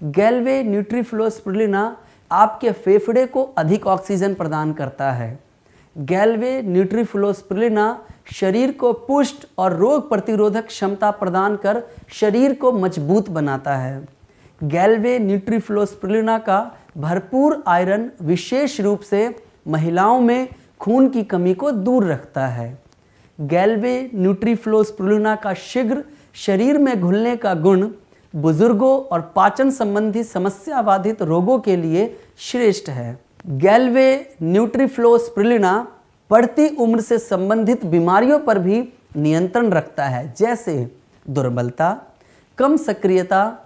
गैल्वे न्यूट्रीफ्लो स्पिरुलिना आपके फेफड़े को अधिक ऑक्सीजन प्रदान करता है। गैल्वे न्यूट्रीफ्लो स्पिरुलिना शरीर को पुष्ट और रोग प्रतिरोधक क्षमता प्रदान कर शरीर को मजबूत बनाता है। गैल्वे न्यूट्रीफ्लो स्पिरुलिना का भरपूर आयरन विशेष रूप से महिलाओं में खून की कमी को दूर रखता है। गैल्वे न्यूट्रीफ्लो स्पिरुलिना का शीघ्र शरीर में घुलने का गुण बुजुर्गों और पाचन संबंधी समस्या बाधित रोगों के लिए श्रेष्ठ है। गैल्वे न्यूट्रीफ्लो स्पिरुलिना बढ़ती उम्र से संबंधित बीमारियों पर भी नियंत्रण रखता है, जैसे दुर्बलता, कम सक्रियता,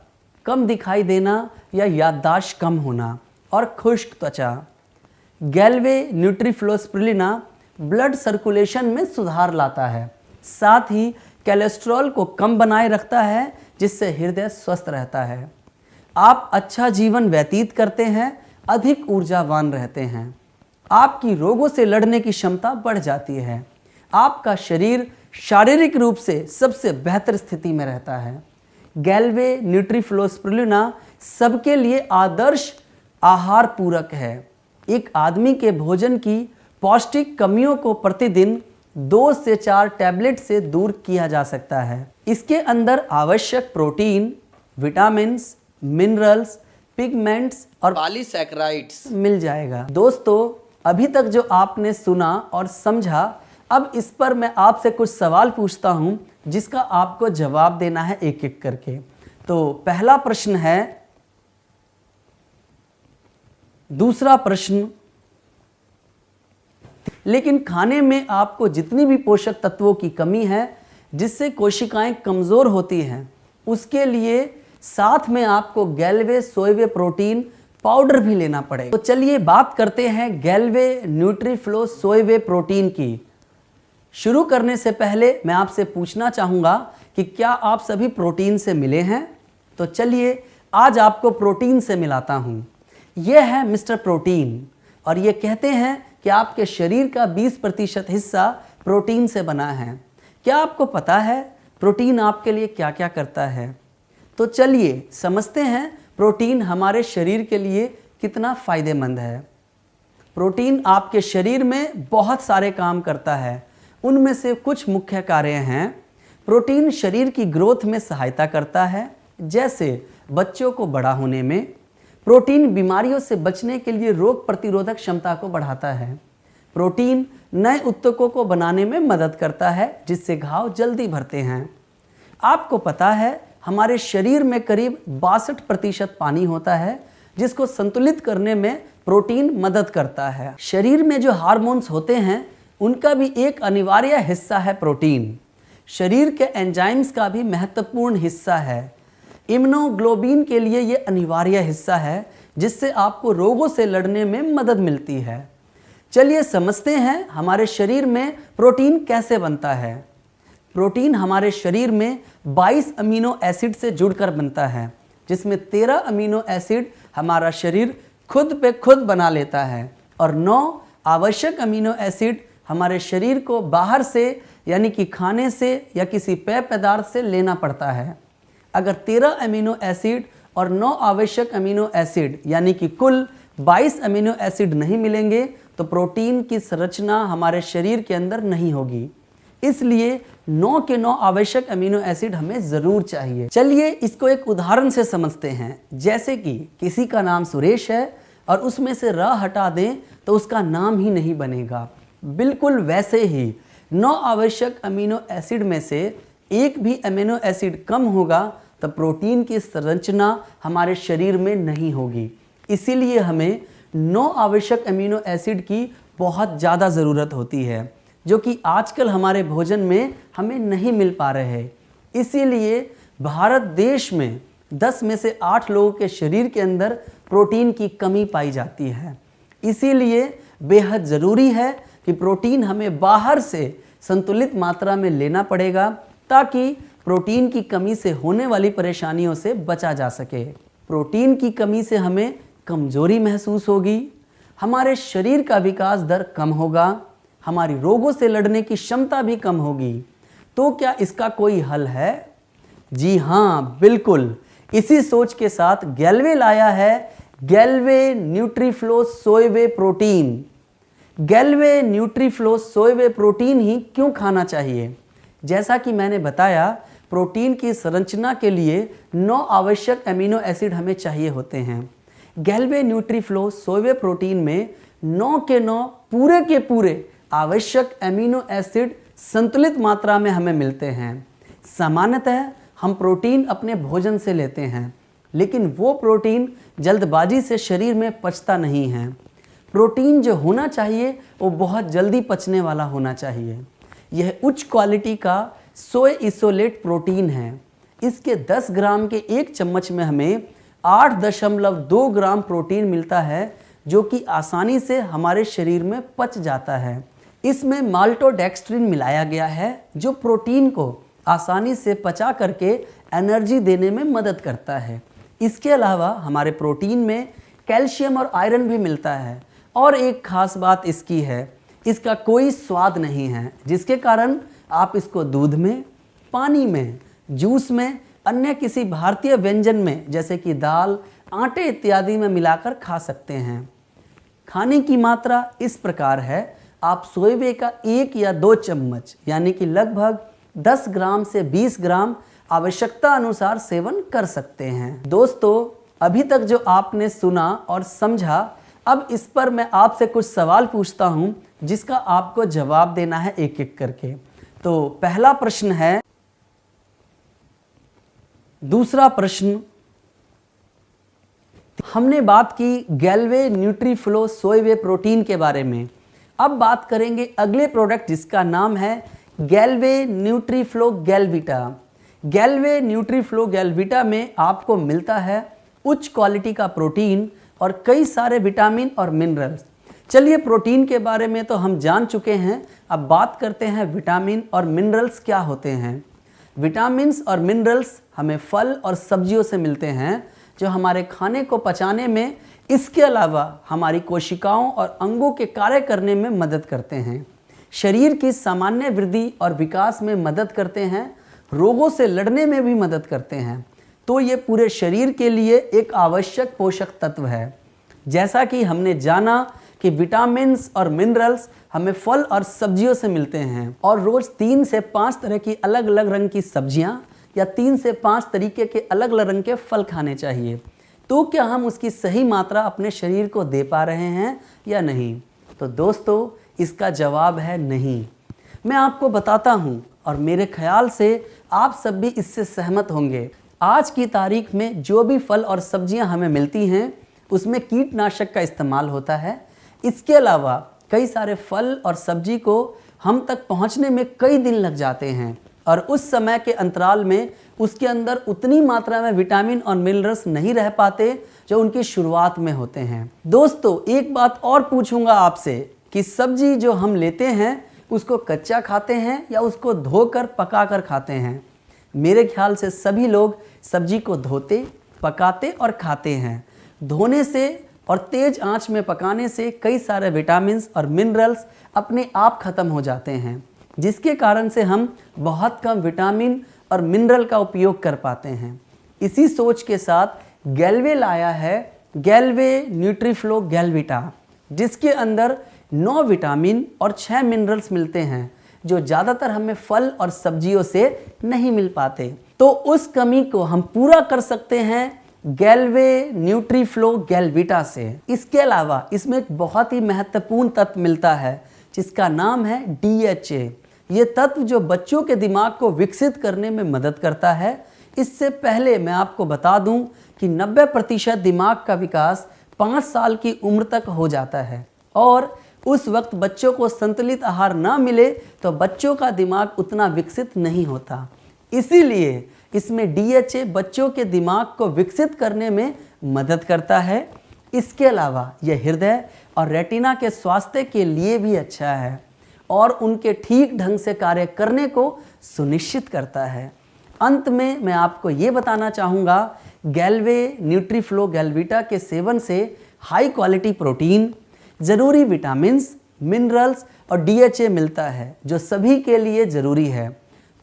कम दिखाई देना या याददाश्त कम होना और खुश्क त्वचा। गैल्वे न्यूट्रीफ्लो स्पिरुलिना ब्लड सर्कुलेशन में सुधार लाता है, साथ ही कोलेस्ट्रॉल को कम बनाए रखता है, जिससे हृदय स्वस्थ रहता है। आप अच्छा जीवन व्यतीत करते हैं, अधिक ऊर्जावान रहते हैं, आपकी रोगों से लड़ने की क्षमता बढ़ जाती है, आपका शरीर शारीरिक रूप से सबसे बेहतर स्थिति में रहता है। गैल्वे न्यूट्रीफ्लो स्पिरुलिना सबके लिए आदर्श आहार पूरक है। एक आदमी के भोजन की पौष्टिक कमियों को प्रतिदिन 2 से 4 टैबलेट से दूर किया जा सकता है। इसके अंदर आवश्यक प्रोटीन, विटामिन्स, मिनरल्स, पिगमेंट्स और पॉलीसैकेराइड्स मिल जाएगा। दोस्तों, अभी तक जो आपने सुना और समझा, अब इस पर मैं आपसे कुछ सवाल पूछता हूं जिसका आपको जवाब देना है एक एक करके। तो पहला प्रश्न है, दूसरा प्रश्न, लेकिन खाने में आपको जितनी भी पोषक तत्वों की कमी है जिससे कोशिकाएं कमजोर होती हैं, उसके लिए साथ में आपको गैल्वे सोयवे प्रोटीन पाउडर भी लेना पड़ेगा। तो चलिए बात करते हैं गैल्वे न्यूट्रीफ्लो सोयवे प्रोटीन की। शुरू करने से पहले मैं आपसे पूछना चाहूँगा कि क्या आप सभी प्रोटीन से मिले हैं? तो चलिए आज आपको प्रोटीन से मिलाता हूँ। यह है मिस्टर प्रोटीन और ये कहते हैं कि आपके शरीर का 20% हिस्सा प्रोटीन से बना है। क्या आपको पता है प्रोटीन आपके लिए क्या क्या करता है? तो चलिए समझते हैं प्रोटीन हमारे शरीर के लिए कितना फ़ायदेमंद है। प्रोटीन आपके शरीर में बहुत सारे काम करता है। उनमें से कुछ मुख्य कार्य हैं। प्रोटीन शरीर की ग्रोथ में सहायता करता है, जैसे बच्चों को बड़ा होने में। प्रोटीन बीमारियों से बचने के लिए रोग प्रतिरोधक क्षमता को बढ़ाता है। प्रोटीन नए ऊतकों को बनाने में मदद करता है, जिससे घाव जल्दी भरते हैं। आपको पता है हमारे शरीर में करीब 62% पानी होता है, जिसको संतुलित करने में प्रोटीन मदद करता है। शरीर में जो हार्मोन्स होते हैं उनका भी एक अनिवार्य हिस्सा है प्रोटीन। शरीर के एंजाइम्स का भी महत्वपूर्ण हिस्सा है। इम्यूनोग्लोबिन के लिए ये अनिवार्य हिस्सा है, जिससे आपको रोगों से लड़ने में मदद मिलती है। चलिए समझते हैं हमारे शरीर में प्रोटीन कैसे बनता है। प्रोटीन हमारे शरीर में 22 अमीनो एसिड से जुड़कर बनता है, जिसमें 13 अमीनो एसिड हमारा शरीर खुद पे खुद बना लेता है और 9 आवश्यक अमीनो एसिड हमारे शरीर को बाहर से यानी कि खाने से या किसी पेय पदार्थ से लेना पड़ता है। अगर 13 अमीनो एसिड और 9 आवश्यक अमीनो एसिड यानी कि कुल 22 अमीनो एसिड नहीं मिलेंगे तो प्रोटीन की संरचना हमारे शरीर के अंदर नहीं होगी। इसलिए 9 के 9 आवश्यक अमीनो एसिड हमें ज़रूर चाहिए। चलिए इसको एक उदाहरण से समझते हैं। जैसे कि किसी का नाम सुरेश है और उसमें से र हटा दें तो उसका नाम ही नहीं बनेगा। बिल्कुल वैसे ही 9 आवश्यक अमीनो एसिड में से एक भी अमीनो एसिड कम होगा तो प्रोटीन की संरचना हमारे शरीर में नहीं होगी। इसीलिए हमें 9 आवश्यक अमीनो एसिड की बहुत ज़्यादा ज़रूरत होती है, जो कि आजकल हमारे भोजन में हमें नहीं मिल पा रहे हैं। इसीलिए भारत देश में 10 में से 8 लोगों के शरीर के अंदर प्रोटीन की कमी पाई जाती है। इसीलिए बेहद ज़रूरी है कि प्रोटीन हमें बाहर से संतुलित मात्रा में लेना पड़ेगा, ताकि प्रोटीन की कमी से होने वाली परेशानियों से बचा जा सके। प्रोटीन की कमी से हमें कमजोरी महसूस होगी, हमारे शरीर का विकास दर कम होगा, हमारी रोगों से लड़ने की क्षमता भी कम होगी। तो क्या इसका कोई हल है? जी हाँ, बिल्कुल। इसी सोच के साथ गैल्वे लाया है गैल्वे न्यूट्रीफ्लो सोयवे प्रोटीन। गैल्वे न्यूट्रीफ्लो सोयवे प्रोटीन ही क्यों खाना चाहिए? जैसा कि मैंने बताया, प्रोटीन की संरचना के लिए 9 आवश्यक अमीनो एसिड हमें चाहिए होते हैं। गैल्वे न्यूट्रीफ्लो सोयवे प्रोटीन में 9 के 9 पूरे के पूरे आवश्यक अमीनो एसिड संतुलित मात्रा में हमें मिलते हैं। सामान्यतः हम प्रोटीन अपने भोजन से लेते हैं, लेकिन वो प्रोटीन जल्दबाजी से शरीर में पचता नहीं है। प्रोटीन जो होना चाहिए वो बहुत जल्दी पचने वाला होना चाहिए। यह उच्च क्वालिटी का सोय इसोलेट प्रोटीन है। इसके 10 ग्राम के एक चम्मच में हमें 8.2 ग्राम प्रोटीन मिलता है, जो कि आसानी से हमारे शरीर में पच जाता है। इसमें माल्टोडेक्स्ट्रिन मिलाया गया है, जो प्रोटीन को आसानी से पचा करके एनर्जी देने में मदद करता है। इसके अलावा हमारे प्रोटीन में कैल्शियम और आयरन भी मिलता है। और एक खास बात इसकी है, इसका कोई स्वाद नहीं है, जिसके कारण आप इसको दूध में, पानी में, जूस में, अन्य किसी भारतीय व्यंजन में जैसे कि दाल, आटे इत्यादि में मिलाकर खा सकते हैं। खाने की मात्रा इस प्रकार है, आप सोयवे का 1 या 2 चम्मच यानी कि लगभग 10 ग्राम से 20 ग्राम आवश्यकता अनुसार सेवन कर सकते हैं। दोस्तों, अभी तक जो आपने सुना और समझा, अब इस पर मैं आपसे कुछ सवाल पूछता हूं, जिसका आपको जवाब देना है एक एक करके। तो पहला प्रश्न है, दूसरा प्रश्न, हमने बात की गैल्वे न्यूट्रीफ्लो सोयवे प्रोटीन के बारे में। अब बात करेंगे अगले प्रोडक्ट, जिसका नाम है गैल्वे न्यूट्रीफ्लो गैल्विटा। गैल्वे न्यूट्रीफ्लो गैल्विटा में आपको मिलता है उच्च क्वालिटी का प्रोटीन और कई सारे विटामिन और मिनरल्स। चलिए, प्रोटीन के बारे में तो हम जान चुके हैं, अब बात करते हैं विटामिन और मिनरल्स क्या होते हैं। विटामिन्स और मिनरल्स हमें फल और सब्जियों से मिलते हैं, जो हमारे खाने को पचाने में, इसके अलावा हमारी कोशिकाओं और अंगों के कार्य करने में मदद करते हैं। शरीर की सामान्य वृद्धि और विकास में मदद करते हैं, रोगों से लड़ने में भी मदद करते हैं। तो ये पूरे शरीर के लिए एक आवश्यक पोषक तत्व है। जैसा कि हमने जाना कि विटामिन्स और मिनरल्स हमें फल और सब्जियों से मिलते हैं, और रोज़ 3 से 5 तरह की अलग अलग रंग की सब्जियां या 3 से 5 तरीके के अलग अलग रंग के फल खाने चाहिए। तो क्या हम उसकी सही मात्रा अपने शरीर को दे पा रहे हैं या नहीं? तो दोस्तों, इसका जवाब है नहीं। मैं आपको बताता हूँ, और मेरे ख्याल से आप सब भी इससे सहमत होंगे। आज की तारीख में जो भी फल और सब्जियां हमें मिलती हैं, उसमें कीटनाशक का इस्तेमाल होता है। इसके अलावा कई सारे फल और सब्जी को हम तक पहुंचने में कई दिन लग जाते हैं, और उस समय के अंतराल में उसके अंदर उतनी मात्रा में विटामिन और मिनरल्स नहीं रह पाते जो उनकी शुरुआत में होते हैं। दोस्तों, एक बात और पूछूंगा आपसे कि सब्जी जो हम लेते हैं, उसको कच्चा खाते हैं या उसको धोकर पकाकर खाते हैं? मेरे ख्याल से सभी लोग सब्जी को धोते, पकाते और खाते हैं। धोने से और तेज आंच में पकाने से कई सारे विटामिन्स और मिनरल्स अपने आप खत्म हो जाते हैं, जिसके कारण से हम बहुत कम विटामिन और मिनरल का उपयोग कर पाते हैं। इसी सोच के साथ गैल्वे लाया है गैल्वे न्यूट्रीफ्लो गैल्विटा, जिसके अंदर 9 विटामिन और 6 मिनरल्स मिलते हैं, जो ज़्यादातर हमें फल और सब्जियों से नहीं मिल पाते। तो उस कमी को हम पूरा कर सकते हैं गैल्वे न्यूट्रीफ्लो गैल्विटा से। इसके अलावा इसमें एक बहुत ही महत्वपूर्ण तत्व मिलता है, जिसका नाम है DHA। ये तत्व जो बच्चों के दिमाग को विकसित करने में मदद करता है। इससे पहले मैं आपको बता दूं कि 90% दिमाग का विकास 5 साल की उम्र तक हो जाता है, और उस वक्त बच्चों को संतुलित आहार ना मिले तो बच्चों का दिमाग उतना विकसित नहीं होता। इसीलिए इसमें DHA बच्चों के दिमाग को विकसित करने में मदद करता है। इसके अलावा यह हृदय और रेटिना के स्वास्थ्य के लिए भी अच्छा है, और उनके ठीक ढंग से कार्य करने को सुनिश्चित करता है। अंत में मैं आपको ये बताना चाहूँगा, गैल्वे न्यूट्रीफ्लो गैल्विटा के सेवन से हाई क्वालिटी प्रोटीन, ज़रूरी विटामिन्स, मिनरल्स और DHA मिलता है, जो सभी के लिए ज़रूरी है।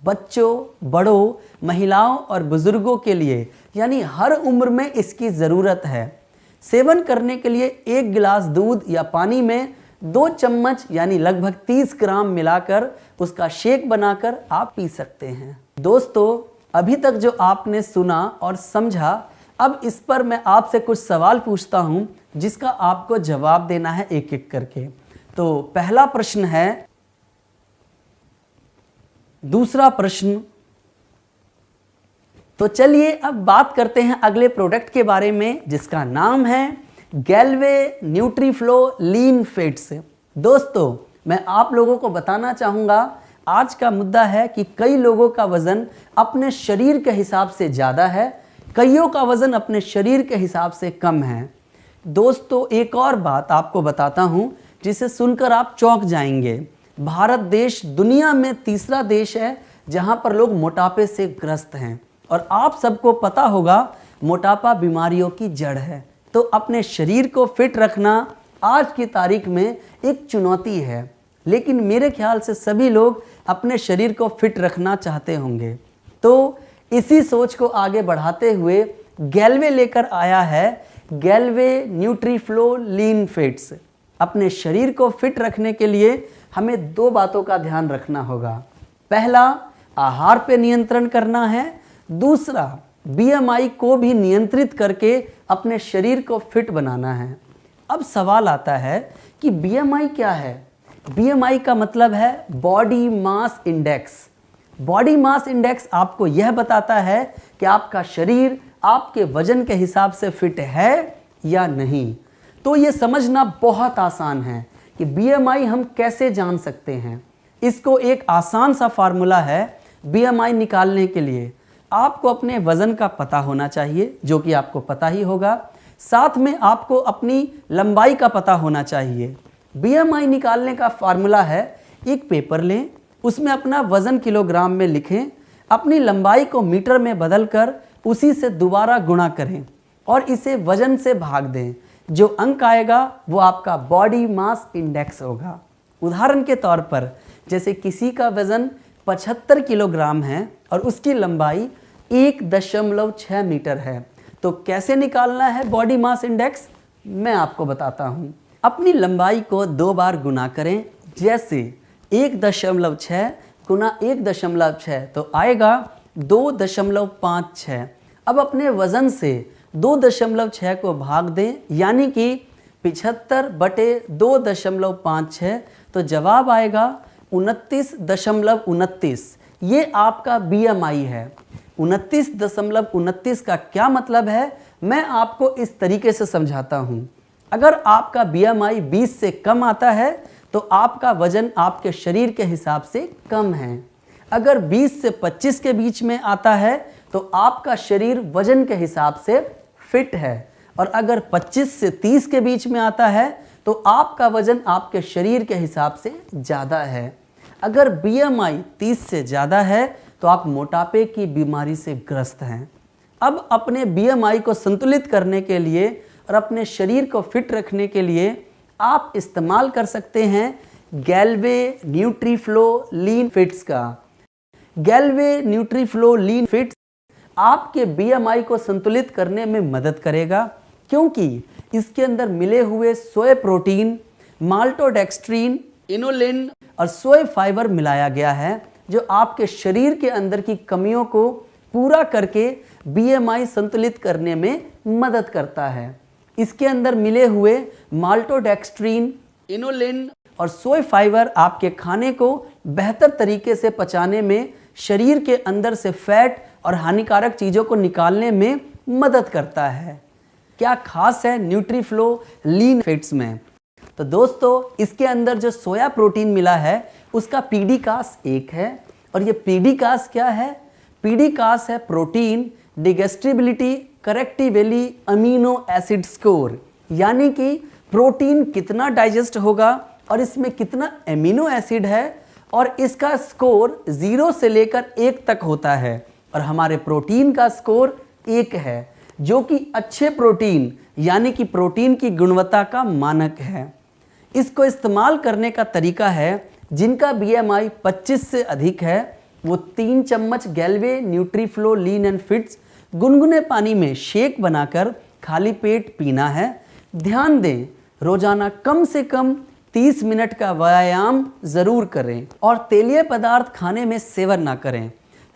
बच्चों, बड़ों, महिलाओं और बुजुर्गों के लिए यानी हर उम्र में इसकी ज़रूरत है। सेवन करने के लिए 1 गिलास दूध या पानी में 2 चम्मच यानी लगभग 30 ग्राम मिलाकर उसका शेक बनाकर आप पी सकते हैं। दोस्तों, अभी तक जो आपने सुना और समझा, अब इस पर मैं आपसे कुछ सवाल पूछता हूं जिसका आपको जवाब देना है एक एक करके। तो पहला प्रश्न है, दूसरा प्रश्न। तो चलिए अब बात करते हैं अगले प्रोडक्ट के बारे में जिसका नाम है गैल्वे न्यूट्रीफ्लो लीन फिट्स। दोस्तों, मैं आप लोगों को बताना चाहूँगा, आज का मुद्दा है कि कई लोगों का वज़न अपने शरीर के हिसाब से ज़्यादा है, कईयों का वज़न अपने शरीर के हिसाब से कम है। दोस्तों, एक और बात आपको बताता हूँ जिसे सुनकर आप चौंक जाएंगे। भारत देश दुनिया में तीसरा देश है जहाँ पर लोग मोटापे से ग्रस्त हैं और आप सबको पता होगा मोटापा बीमारियों की जड़ है। तो अपने शरीर को फिट रखना आज की तारीख में एक चुनौती है, लेकिन मेरे ख्याल से सभी लोग अपने शरीर को फिट रखना चाहते होंगे। तो इसी सोच को आगे बढ़ाते हुए गैल्वे लेकर आया है गैल्वे न्यूट्रीफ्लो लीन फिट्स। अपने शरीर को फिट रखने के लिए हमें 2 बातों का ध्यान रखना होगा। पहला, आहार पे नियंत्रण करना है। दूसरा, बीएमआई को भी नियंत्रित करके अपने शरीर को फिट बनाना है। अब सवाल आता है कि बीएमआई क्या है? बीएमआई का मतलब है body mass index. Body mass index आपको यह बताता है कि आपका शरीर आपके वजन के हिसाब से फिट है या नहीं। तो ये समझना बहुत आसान है कि बीएमआई हम कैसे जान सकते हैं। इसको एक आसान सा फार्मूला है बीएमआई निकालने के लिए। आपको अपने वज़न का पता होना चाहिए, जो कि आपको पता ही होगा। साथ में आपको अपनी लंबाई का पता होना चाहिए। बीएमआई निकालने का फार्मूला है, एक पेपर लें, उसमें अपना वज़न किलोग्राम में लिखें, अपनी लंबाई को मीटर में बदलकर उसी से दोबारा गुणा करें और इसे वज़न से भाग दें। जो अंक आएगा वो आपका बॉडी मास इंडेक्स होगा। उदाहरण के तौर पर जैसे किसी का वज़न 75 किलोग्राम है और उसकी लंबाई 1.6 मीटर है, तो कैसे निकालना है बॉडी मास इंडेक्स, मैं आपको बताता हूँ। अपनी लंबाई को 2 बार गुना करें, जैसे 1.6 गुना 1.6 तो आएगा 2.56। अब अपने वज़न से 2.6 को भाग दें, यानी कि 75/2.56, तो जवाब आएगा 29.29। ये आपका बीएमआई है। 29.29 का क्या मतलब है, मैं आपको इस तरीके से समझाता हूँ। अगर आपका बीएमआई 20 से कम आता है तो आपका वजन आपके शरीर के हिसाब से कम है। अगर 20 से 25 के बीच में आता है तो आपका शरीर वजन के हिसाब से फिट है, और अगर 25 से 30 के बीच में आता है तो आपका वजन आपके शरीर के हिसाब से ज़्यादा है। अगर बीएमआई 30 से ज़्यादा है तो आप मोटापे की बीमारी से ग्रस्त हैं। अब अपने बीएमआई को संतुलित करने के लिए और अपने शरीर को फिट रखने के लिए आप इस्तेमाल कर सकते हैं गैल्वे न्यूट्रीफ्लो लीन फिट्स का। गैल्वे न्यूट्रीफ्लो लीन फिट्स आपके बीएमआई को संतुलित करने में मदद करेगा, क्योंकि इसके अंदर मिले हुए सोया प्रोटीन, माल्टोडेक्स्ट्रीन, इनोलिन और सोया फाइबर मिलाया गया है, जो आपके शरीर के अंदर की कमियों को पूरा करके बीएमआई संतुलित करने में मदद करता है। इसके अंदर मिले हुए माल्टोडेक्स्ट्रीन, इनोलिन और सोया फाइबर आपके खाने को बेहतर तरीके से पचाने में, शरीर के अंदर से फैट और हानिकारक चीज़ों को निकालने में मदद करता है। क्या खास है न्यूट्रीफ्लो लीन फिट्स में? तो दोस्तों, इसके अंदर जो सोया प्रोटीन मिला है उसका पीडीकास 1 है, और ये पीडीकास क्या है? पीडीकास है प्रोटीन डिगेस्टिबिलिटी करेक्टिवली अमीनो एसिड स्कोर, यानी कि प्रोटीन कितना डाइजेस्ट होगा और इसमें कितना एमिनो एसिड है, और इसका स्कोर 0 से लेकर 1 तक होता है, और हमारे प्रोटीन का स्कोर 1 है, जो कि अच्छे प्रोटीन यानी कि प्रोटीन की गुणवत्ता का मानक है। इसको इस्तेमाल करने का तरीका है, जिनका बीएमआई 25 से अधिक है वो 3 चम्मच गैल्वे न्यूट्रीफ्लो लीन एंड फिट्स गुनगुने पानी में शेक बनाकर खाली पेट पीना है। ध्यान दें, रोजाना कम से कम 30 मिनट का व्यायाम जरूर करें और तेलीय पदार्थ खाने में सेवन ना करें।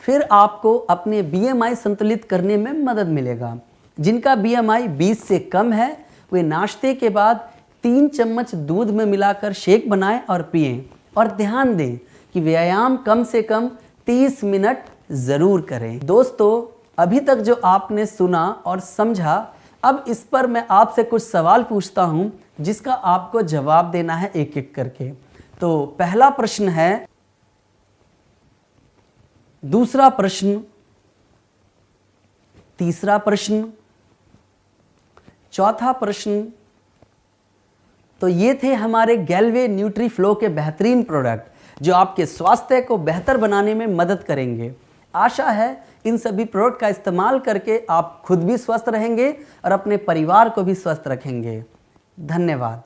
फिर आपको अपने BMI संतुलित करने में मदद मिलेगा। जिनका BMI 20 से कम है वे नाश्ते के बाद 3 चम्मच दूध में मिलाकर शेक बनाएं और पिएं। और ध्यान दें कि व्यायाम कम से कम 30 मिनट जरूर करें। दोस्तों, अभी तक जो आपने सुना और समझा, अब इस पर मैं आपसे कुछ सवाल पूछता हूं जिसका आपको जवाब देना है एक एक करके। तो पहला प्रश्न है, दूसरा प्रश्न, तीसरा प्रश्न, चौथा प्रश्न। तो ये थे हमारे गैल्वे न्यूट्रीफ्लो के बेहतरीन प्रोडक्ट जो आपके स्वास्थ्य को बेहतर बनाने में मदद करेंगे। आशा है इन सभी प्रोडक्ट का इस्तेमाल करके आप खुद भी स्वस्थ रहेंगे और अपने परिवार को भी स्वस्थ रखेंगे। धन्यवाद।